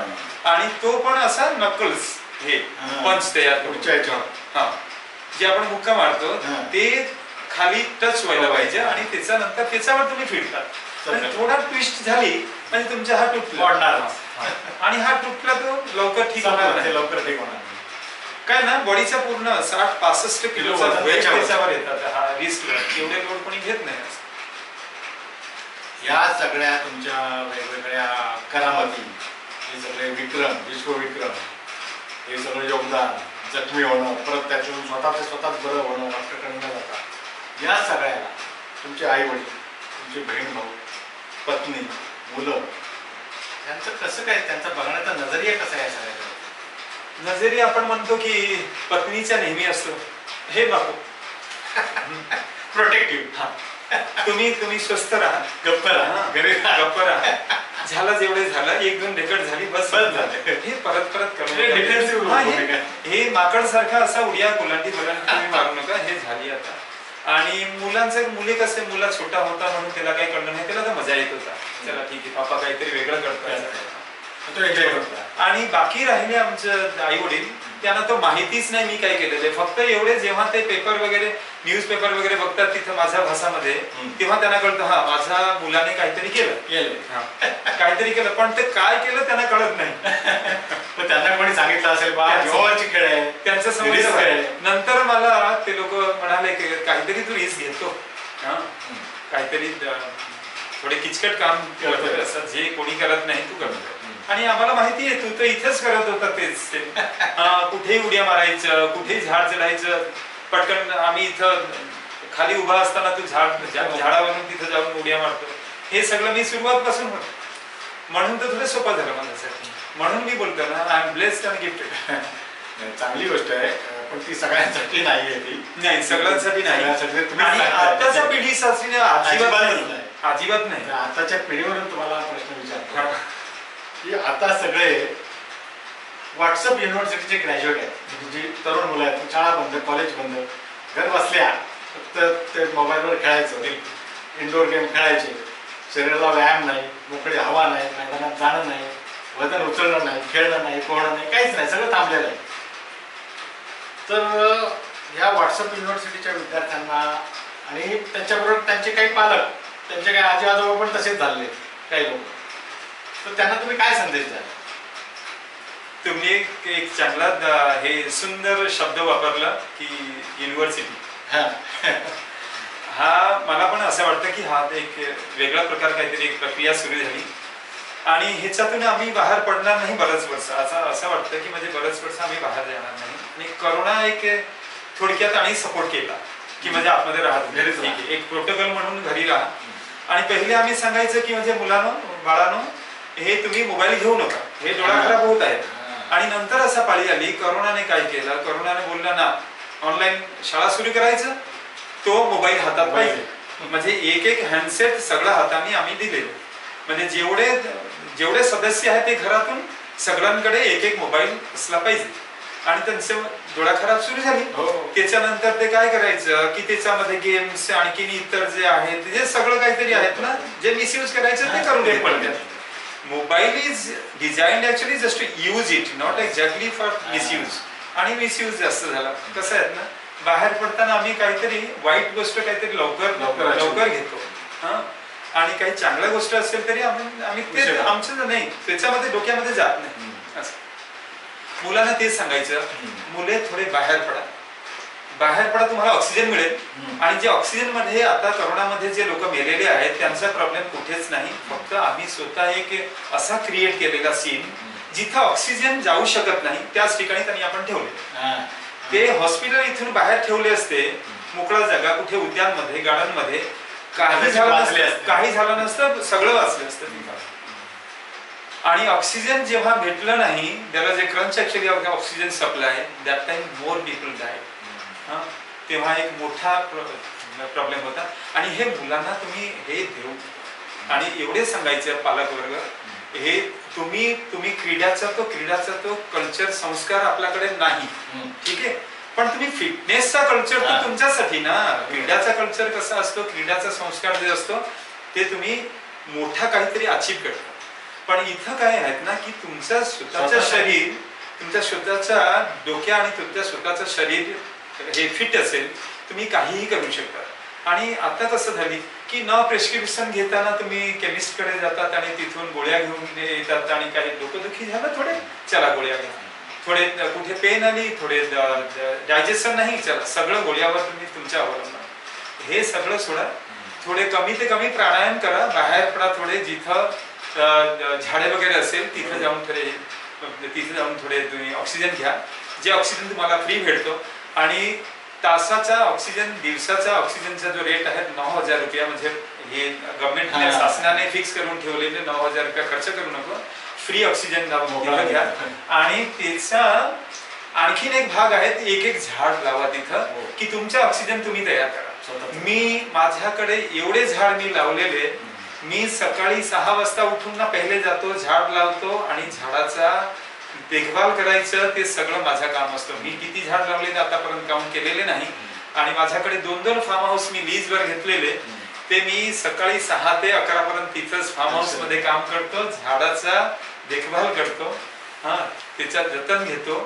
आणि तो पण असा नकल्स हे पंच तयार करून, हा, जे आपण मुक्का मारतो ते खाली टच व्हायला पाहिजे आणि त्याच्यानंतर त्याच्यावर तुम्ही फिरतात. थोडा ट्विस्ट झाली म्हणजे तुमचा हात तुटला आणि हा तुटला तो लवकर ठीक होणार नाही. काय ना, बॉडीचा पूर्ण 60-65 किलोचा वेट त्याच्यावर येतात. हा रिस्क एवढे लोड कोणी घेत नाही. या सगळ्या तुमच्या वेगवेगळ्या करामती, हे सगळे विक्रम, विश्वविक्रम, हे सगळं योगदान, जखमी होणं, परत त्यातून स्वतःच बरं होणं, डॉक्टरकडे न जाता, या सगळ्याला तुमचे आई वडील, तुमचे बहीण भाऊ, पत्नी, मुलं, यांचं कसं काय, त्यांचा बघण्याचा नजरिया कसा आहे? सगळ्याकडे नजरिया आपण म्हणतो की पत्नीचा नेहमी असतो, हे नको, प्रोटेक्टिव्ह. तुम्ही स्वस्थ राहा, गप्प राहा, झालं जेवढे झालं, 1-2 ढेकट झाली बस झालं, हे परत करून हे माकड सारखा असा उड्या गुलांटी तुम्ही मारू नका, हे झाली आता. आणि मुले कसे, मुला छोटा होता म्हणून त्याला काही कळलं नाही, त्याला तर मजा येत होता, चला ठीक आहे पापा काहीतरी वेगळं करतो. आणि बाकी राहिले आमचं आई वडील, त्यांना तो माहितीच नाही मी काय केलेलं आहे. फक्त एवढे, जेव्हा ते पेपर वगैरे, न्यूज पेपर वगैरे बघतात तिथं माझ्या भाषामध्ये, तेव्हा त्यांना कळतं हा माझ्या मुलाने काहीतरी केलं, काहीतरी केलं, पण ते काय केलं त्यांना कळत नाही. पण त्यांना कोणी सांगितलं असेल बा जीवावरची खेळ आहे, त्यांचं समज. नंतर मला ते लोक म्हणाले की काहीतरी तू रिस्क घेतो, काहीतरी थोडे किचकट काम करतो, असं जे कोणी करत नाही तू करतो. आणि आम्हाला माहिती आहे तू तर इथेच करत होता तेच, कुठेही उड्या मारायचं, कुठेही झाड चढायचं, पटकन आम्ही इथं खाली उभा असताना तू झाडावरून तिथं जाऊन उड्या मारतो, हे सगळं मी सुरुवातपासून होत. म्हणून तर थोडं सोपं झालं माझ्यासाठी, म्हणून मी बोलतो ना I am blessed and gifted. चांगली गोष्ट आहे, पण ती सगळ्यांसाठी नाही आहे. ती नाही, सगळ्यांसाठी नाही. आणि आताच्या पिढीसाठी अजिबात नाही. आताच्या पिढीवरून तुम्हाला प्रश्न विचारतो की आता सगळे व्हॉट्सअप युनिव्हर्सिटीचे ग्रॅज्युएट आहेत, जी तरुण मुलं आहेत, शाळा बंद, कॉलेज बंद, घर बसल्या फक्त ते मोबाईलवर खेळायचं, इंडोर गेम खेळायचे, शरीराला व्यायाम नाही, मोकळी हवा नाही, मैदानात जाणं नाही, वजन उचलणं नाही, खेळणं नाही, पोहणं नाही, काहीच नाही, सगळं थांबलेलं आहे. तर ह्या व्हॉट्सअप युनिव्हर्सिटीच्या विद्यार्थ्यांना आणि त्यांच्याबरोबर त्यांचे काही पालक, त्यांचे काही आजी आजोबा पण तसेच झाले काही लोक, तर त्यांना तुम्ही काय संदेश द्याल? तुम्ही एक चांगला हे सुंदर शब्द वापरला की युनिव्हर्सिटी. हा मला पण असं वाटतं की हा एक वेगळा प्रकार, काहीतरी एक प्रक्रिया सुरू झाली आणि ह्याच्यातून आम्ही बाहेर पडणार नाही बरंच वर्ष. असं वाटतं की म्हणजे बरंच वर्ष आम्ही बाहेर जाणार नाही. आणि करोना एक थोडक्यात आणि सपोर्ट केला की म्हणजे आतमध्ये राहा, घरीच ठीक आहे, एक प्रोटोकॉल म्हणून घरी राहा. आणि पहिले आम्ही सांगायचं की म्हणजे मुलांनो, बाळांनो, हे तुम्ही मोबाईल घेऊ नका, हे डोळा खराब होत आहेत. आणि नंतर असा पाळी आली, करोनाने काय केलं, करोनाने बोलला ना ऑनलाईन शाळा सुरू करायचं, तो मोबाईल हातात पाहिजे. म्हणजे एक हँडसेट सगळं हाताने आम्ही दिलेलं. म्हणजे जेवढे सदस्य आहेत ते घरातून सगळ्यांकडे एक मोबाईल असला पाहिजे. आणि त्यांचं डोळा खराब सुरू झाली. त्याच्यानंतर ते काय करायचं की त्याच्यामध्ये गेम्स आणखीन इतर जे आहेत, जे सगळं काहीतरी आहेत ना, जे मिसयूज करायचं ते करून घेतलं. Mobile is designed actually just to use it, not exactly for misuse. आणि मिसयूज जास्त झाला. कसं आहे ना, बाहेर पडताना आम्ही काहीतरी वाईट गोष्ट काहीतरी लवकर घेतो. आणि काही चांगल्या गोष्ट असेल तरी आम्ही ते आमचं नाही, त्याच्यामध्ये डोक्यामध्ये जात नाही. असं मुलांना तेच सांगायचं, मुले थोडे बाहेर पडा, तुम्हाला ऑक्सिजन मिळेल. आणि जे ऑक्सिजन मध्ये आता करोनामध्ये जे लोक मेलेले आहेत त्यांचा प्रॉब्लेम कुठेच नाही. फक्त आम्ही स्वतः एक असा क्रिएट केलेला सीन जिथं ऑक्सिजन जाऊ शकत नाही त्याच ठिकाणी त्यांनी आपण ठेवले. हा. ते हॉस्पिटल इथून बाहेर ठेवले असते, मोकळा जागा कुठे उद्यानमध्ये गार्डनमध्ये, काही झालं नसतं, सगळं वाचलं असतं तिथं. आणि ऑक्सिजन जेव्हा भेटलं नाही, त्याला जे crunch actually oxygen supply, that time more people died. तेव्हा एक मोठा प्रॉब्लेम होता. आणि हे मुलांना तुम्ही हे देऊ आणि एवढे सांगायचे पालक वर्ग, हे तुम्ही क्रीडाचा तो कल्चर संस्कार आपल्याकडे नाही, ठीक आहे, पण तुम्ही फिटनेसचा कल्चर तर तुमच्यासाठी ना. क्रीडाचा कल्चर कसा असतो, क्रीडाचा संस्कार जे असतो ते तुम्ही मोठा काहीतरी अचीव करता. पण इथं काय आहेत ना, की तुमचं स्वतःचं शरीर, तुमच्या स्वतःच्या डोक्या आणि तुमच्या स्वतःचं शरीर हे फिट असेल, तुम्ही काहीही करू शकता. आणि आता कसं झाली की न प्रेस्क्रिप्शन घेताना तुम्ही केमिस्टकडे जातात आणि तिथून गोळ्या घेऊन येतात. आणि काही डोकंदुखी झालं, थोडे चला गोळ्या घ्या, थोडे कुठे पेन आली, थोडे डायजेशन नाही, चला सगळं गोळ्यावर तुम्ही तुमच्या अवलंबून. हे सगळं सोडा, थोडे कमी ते कमी प्राणायाम करा, बाहेर पडा, थोडे जिथं झाडे वगैरे असेल तिथं जाऊन थोडे तुम्ही ऑक्सिजन घ्या, जे ऑक्सिजन तुम्हाला फ्री भेटतो. आणि तासाचा ऑक्सिजन, दिवसाचा ऑक्सिजनचा जो रेट आहे 9,000 रुपया, म्हणजे हे गव्हर्नमेंटने शासनाने फिक्स करून ठेवलेले 9,000 रुपया खर्च करू नको, फ्री ऑक्सिजन घ्या. आणि त्याचा आणखीन एक भाग आहे, एक झाड लावा तिथं, की तुमचा ऑक्सिजन तुम्ही तयार करा. मी माझ्याकडे एवढे झाड मी लावलेले, मी सकाळी 6 वाजता उठून ना पहिले जातो, झाड लावतो आणि झाडाचा देखभाल करायचं, ते सगळं माझं काम असतं. मी किती झाड लावलेले आतापर्यंत काउंट केलेले नाही. आणि माझ्याकडे 2 फार्म हाऊस मी लीजवर घेतलेले, ते मी सकाळी 6 ते 11 पर्यंत तिथंच फार्म हाऊस मध्ये काम करतो, झाडाचा देखभाल करतो, त्याचं जतन घेतो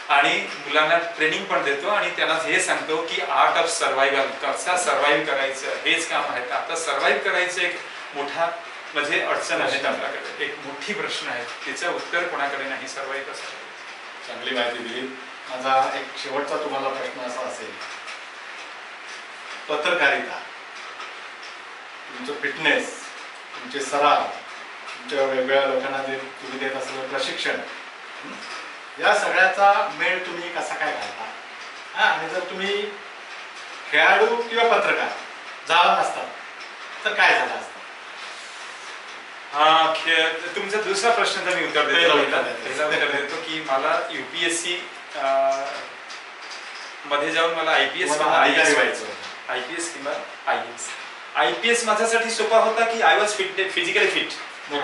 आणि मुलांना ट्रेनिंग पण देतो. आणि त्यांना हे सांगतो की आर्ट ऑफ सर्व्हायव्हल, कसा सर्व्हाइव्ह करायचं, हेच काम आहे. आता सर्व्हाइव्ह करायचं एक मोठा म्हणजे अडचण आहे आपल्याकडे, एक मोठी प्रश्न आहे, त्याचं उत्तर कोणाकडे नाही. सर्व्हाइव्ह कसं करायचं. चांगली माहिती दिली. माझा एक शेवटचा तुम्हाला प्रश्न असा असेल, पत्रकारिता, तुमचं फिटनेस, तुमचे सराव, तुमच्या वेगवेगळ्या लोकांना जे तुम्ही देत असलेलं प्रशिक्षण, या सगळ्याचा मेळ तुम्ही कसा काय घालता? आणि जर तुम्ही खेळाडू किंवा पत्रकार झाला नसतात तर काय झालं असतं? तुमचा दुसरा प्रश्नाचा मी उत्तर देतो. पहिला उत्तर देतो की मला UPSC मध्ये जाऊन मला IPS किंवा IAS. IPS माझ्यासाठी सोपा होता की I was physically fit,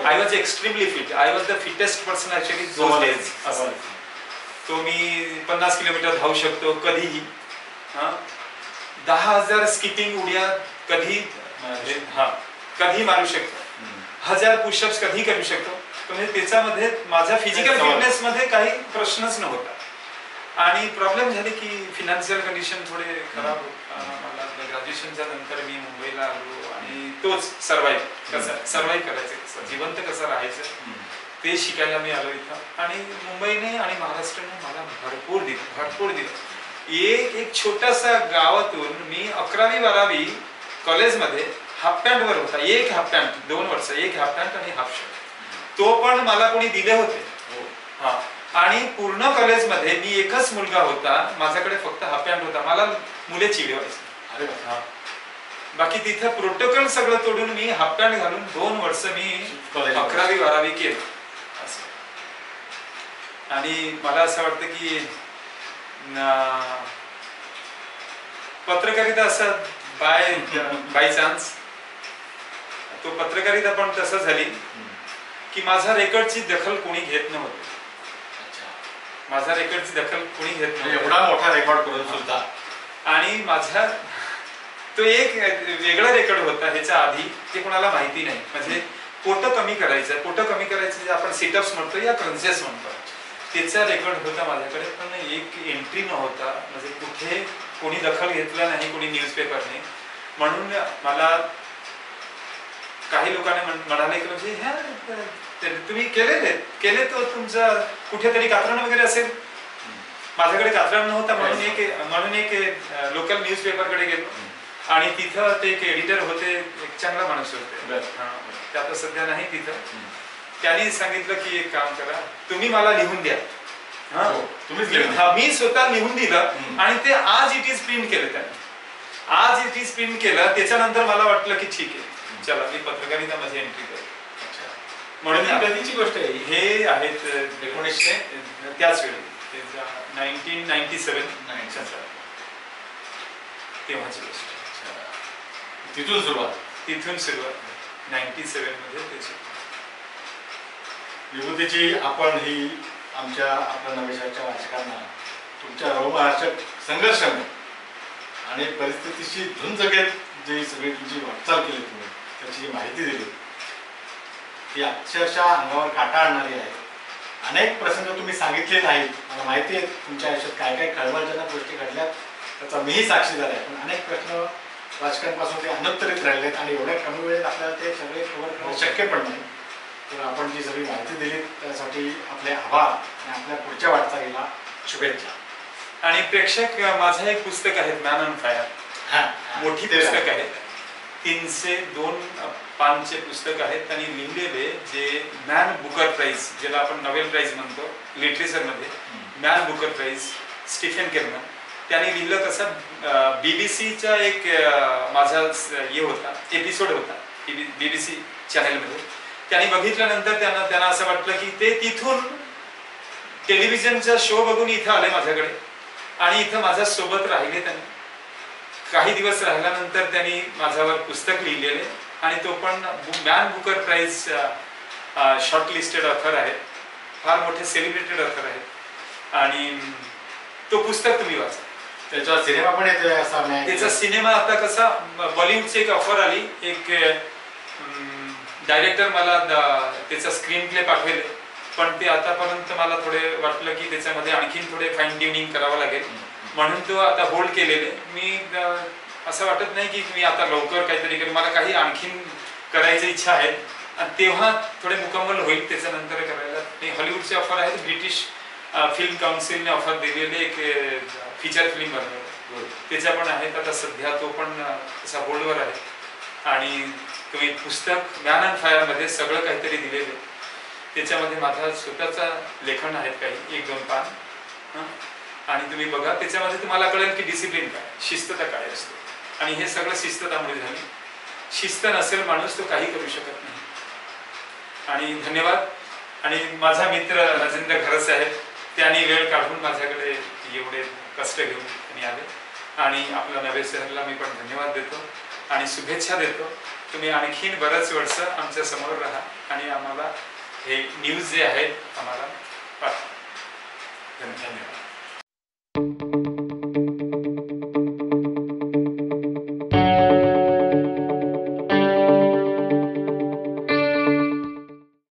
I was extremely fit, I was the fittest person actually those days. तो मी 50 किलोमीटर धावू शकतो कधीही, 10,000 स्किपिंग उड्या कधी मारू शकतो, 1000 पुशअप्स कधी करू शकतो. म्हणजे त्याच्यामध्ये माझ्या फिजिकल फिटनेस मध्ये काही प्रश्नच नव्हता. आणि प्रॉब्लेम झाले की फिनान्शियल कंडिशन थोडे खराब होता. मला ग्रॅज्युएशनच्या नंतर मी मुंबईला आलो आणि तोच सर्व्हाइव्ह करायचं, कसं जिवंत कसं राहायचं ते शिकायला मी आलो इथं. आणि मुंबईने आणि महाराष्ट्राने मला भरपूर दिलं. एक छोटासा गावातून मी 11वी-12वी कॉलेजमध्ये हाफ पॅन्ट वर होता, एक हाफ पॅन्ट, 2 वर्ष एक हाफ पॅन्ट आणि हाफ शर्ट, तो पण मला कोणी दिले होते. आणि पूर्ण कॉलेजमध्ये मी एकच मुलगा होता, माझ्याकडे फक्त हाफ पॅन्ट होता, मला मुले चिडवायचे. बाकी तिथं प्रोटोकॉल सगळं तोडून मी हाफ पॅन्ट घालून 2 वर्ष मी 11वी-12वी केलं. आणि मला असं वाटतं की पत्रकारिता असं बाय चान्स तो पत्रकारिता पण तसं झाली की माझ्या रेकॉर्डची दखल कोणी घेत नव्हतं. माझा रेकॉर्डची दखल कोणी घेत नव्हतं, एवढा मोठा रेकॉर्ड करून सुद्धा. आणि माझा तो एक वेगळा रेकॉर्ड होता ह्याच्या आधी, ते कोणाला माहिती नाही. म्हणजे पोट कमी करायचं जे आपण सिटअप्स म्हणतो या क्रंचेस म्हणतो, त्याचा रेकॉर्ड होता माझ्याकडे. पण एक एंट्री नव्हता, म्हणजे कुठे कोणी दखल घेतला नाही, कोणी न्यूजपेपरने. म्हणून मला काही लोकांनी म्हणाले की म्हणजे तुम्ही केले तो तुमचा कुठेतरी कात्रण वगैरे असेल. माझ्याकडे कात्रण नव्हता, म्हणून एक लोकल न्यूजपेपरकडे गेलो आणि तिथं ते एक एडिटर होते, एक चांगला माणूस होते, ते आता सध्या नाही तिथं. त्यांनी सांगितलं की एक काम करा, तुम्ही मला लिहून द्या. हो, तुम्हीच लिहून मी स्वतः लिहून दिलं आणि ते आज इट इज प्रिंट केलं त्यांनी. आज इट इज प्रिंट केलं. त्याच्यानंतर मला वाटलं की ठीक आहे, चला मी पत्रकारिता माझी एंट्री करतो. म्हणून कधीची गोष्ट आहे हे आहेत 1900 त्याच वेळी 1997 तेव्हाची गोष्ट. तिथून सुरुवात. तिथून सुरुवात 97 मध्ये त्याची. विभूतीची आपण ही आमच्या आपल्या नवेशाच्या वाचकांना तुमच्या रोमहर्षक संघर्ष आणि परिस्थितीशी झुंज घेत जी सगळी तुमची वाटचाल केली तुम्ही त्याची माहिती दिली ती अक्षरशः अंगावर काटा आणणारी आहे. अनेक प्रसंग तुम्ही सांगितले नाहीत. मला माहिती आहे तुमच्या आयुष्यात काय काय खळबळजनक गोष्टी घडल्यात त्याचा मीही साक्षीदार आहे. पण अनेक प्रश्न वाचकांपासून ते अनुत्तरित राहिले आहेत आणि एवढ्या कमी वेळेत आपल्याला ते सगळे कव्हर करणं शक्य पण नाही. तर आपण जी सगळी माहिती दिली त्यासाठी आपले आभार आणि आपल्या पुढच्या वाटचालीला शुभेच्छा. आणि प्रेक्षक, माझं एक पुस्तक आहे मॅन ऑन फायर. मोठी पुस्तक आहे, 302 पानचे पुस्तक आहे. त्यांनी लिहिलेले जे मॅन बुकर प्राइज, ज्याला आपण नोबेल प्राइज म्हणतो लिटरेचर मध्ये, मॅन बुकर प्राइज स्टीफन केलमन, त्यांनी लिहिलं. कसं BBC-चा एक माझा हे होता, एपिसोड होता BBC चॅनलमध्ये. त्यांनी बघितल्यानंतर त्यांना असं वाटलं की ते तिथून टेलिव्हिजनचा शो बघून इथं आले माझ्याकडे आणि इथं माझ्या सोबत राहिले. त्यांनी काही दिवस राहिल्यानंतर त्यांनी माझ्यावर पुस्तक लिहिलेले आणि तो पण Man Booker prize shortlisted author आहे, फार मोठे सेलिब्रेटेड ऑथर आहेत. आणि तो पुस्तक तुम्ही वाचा. त्याचा सिनेमा पण येतोय असा नाही. त्याचा सिनेमा आता कसा, बॉलिवूडची एक ऑफर आली, एक डायरेक्टर मला त्याचा स्क्रीन प्ले पाठवेल, पण ते आतापर्यंत मला थोडे वाटलं की त्याच्यामध्ये आणखीन थोडे फाईन ट्युनिंग करावं लागेल, म्हणून तो आता होल्ड केलेले. मी असं वाटत नाही की मी आता लवकर काहीतरी करेन, मला काही आणखीन करायची इच्छा आहे आणि तेव्हा थोडे मुकम्मल होईल त्याच्यानंतर करायला. हॉलिवूडची ऑफर आहे, ब्रिटिश फिल्म काउन्सिलने ऑफर दिलेली एक फीचर फिल्म बनवली, त्याच्या पण आहेत. आता सध्या तो पण तसा होल्डवर आहे. आणि तुम्ही पुस्तक मॅन ऑन फायर मध्ये सगळं काहीतरी दिलेलं, त्याच्यामध्ये माझा स्वतःचा लेखन आहेत काही 1-2 पान. आणि तुम्ही बघा, त्याच्यामध्ये तुम्हाला कळेल की डिसिप्लिन काय, शिस्तता काय असते. आणि हे सगळं शिस्ततामुळे झाले. शिस्त नसेल माणूस तो काही करू शकत नाही. आणि धन्यवाद. आणि माझा मित्र राजेंद्र घरत साहेब, त्यांनी वेळ काढून माझ्याकडे एवढे कष्ट घेऊन त्यांनी आले. आणि आपल्या नवे शहरला मी पण धन्यवाद देतो आणि शुभेच्छा देतो. तुम्ही आणखीन बरंच वर्ष आमच्या समोर राहा आणि आम्हाला हे न्यूज जे आहेत आम्हाला पाठवा. धन्यवाद.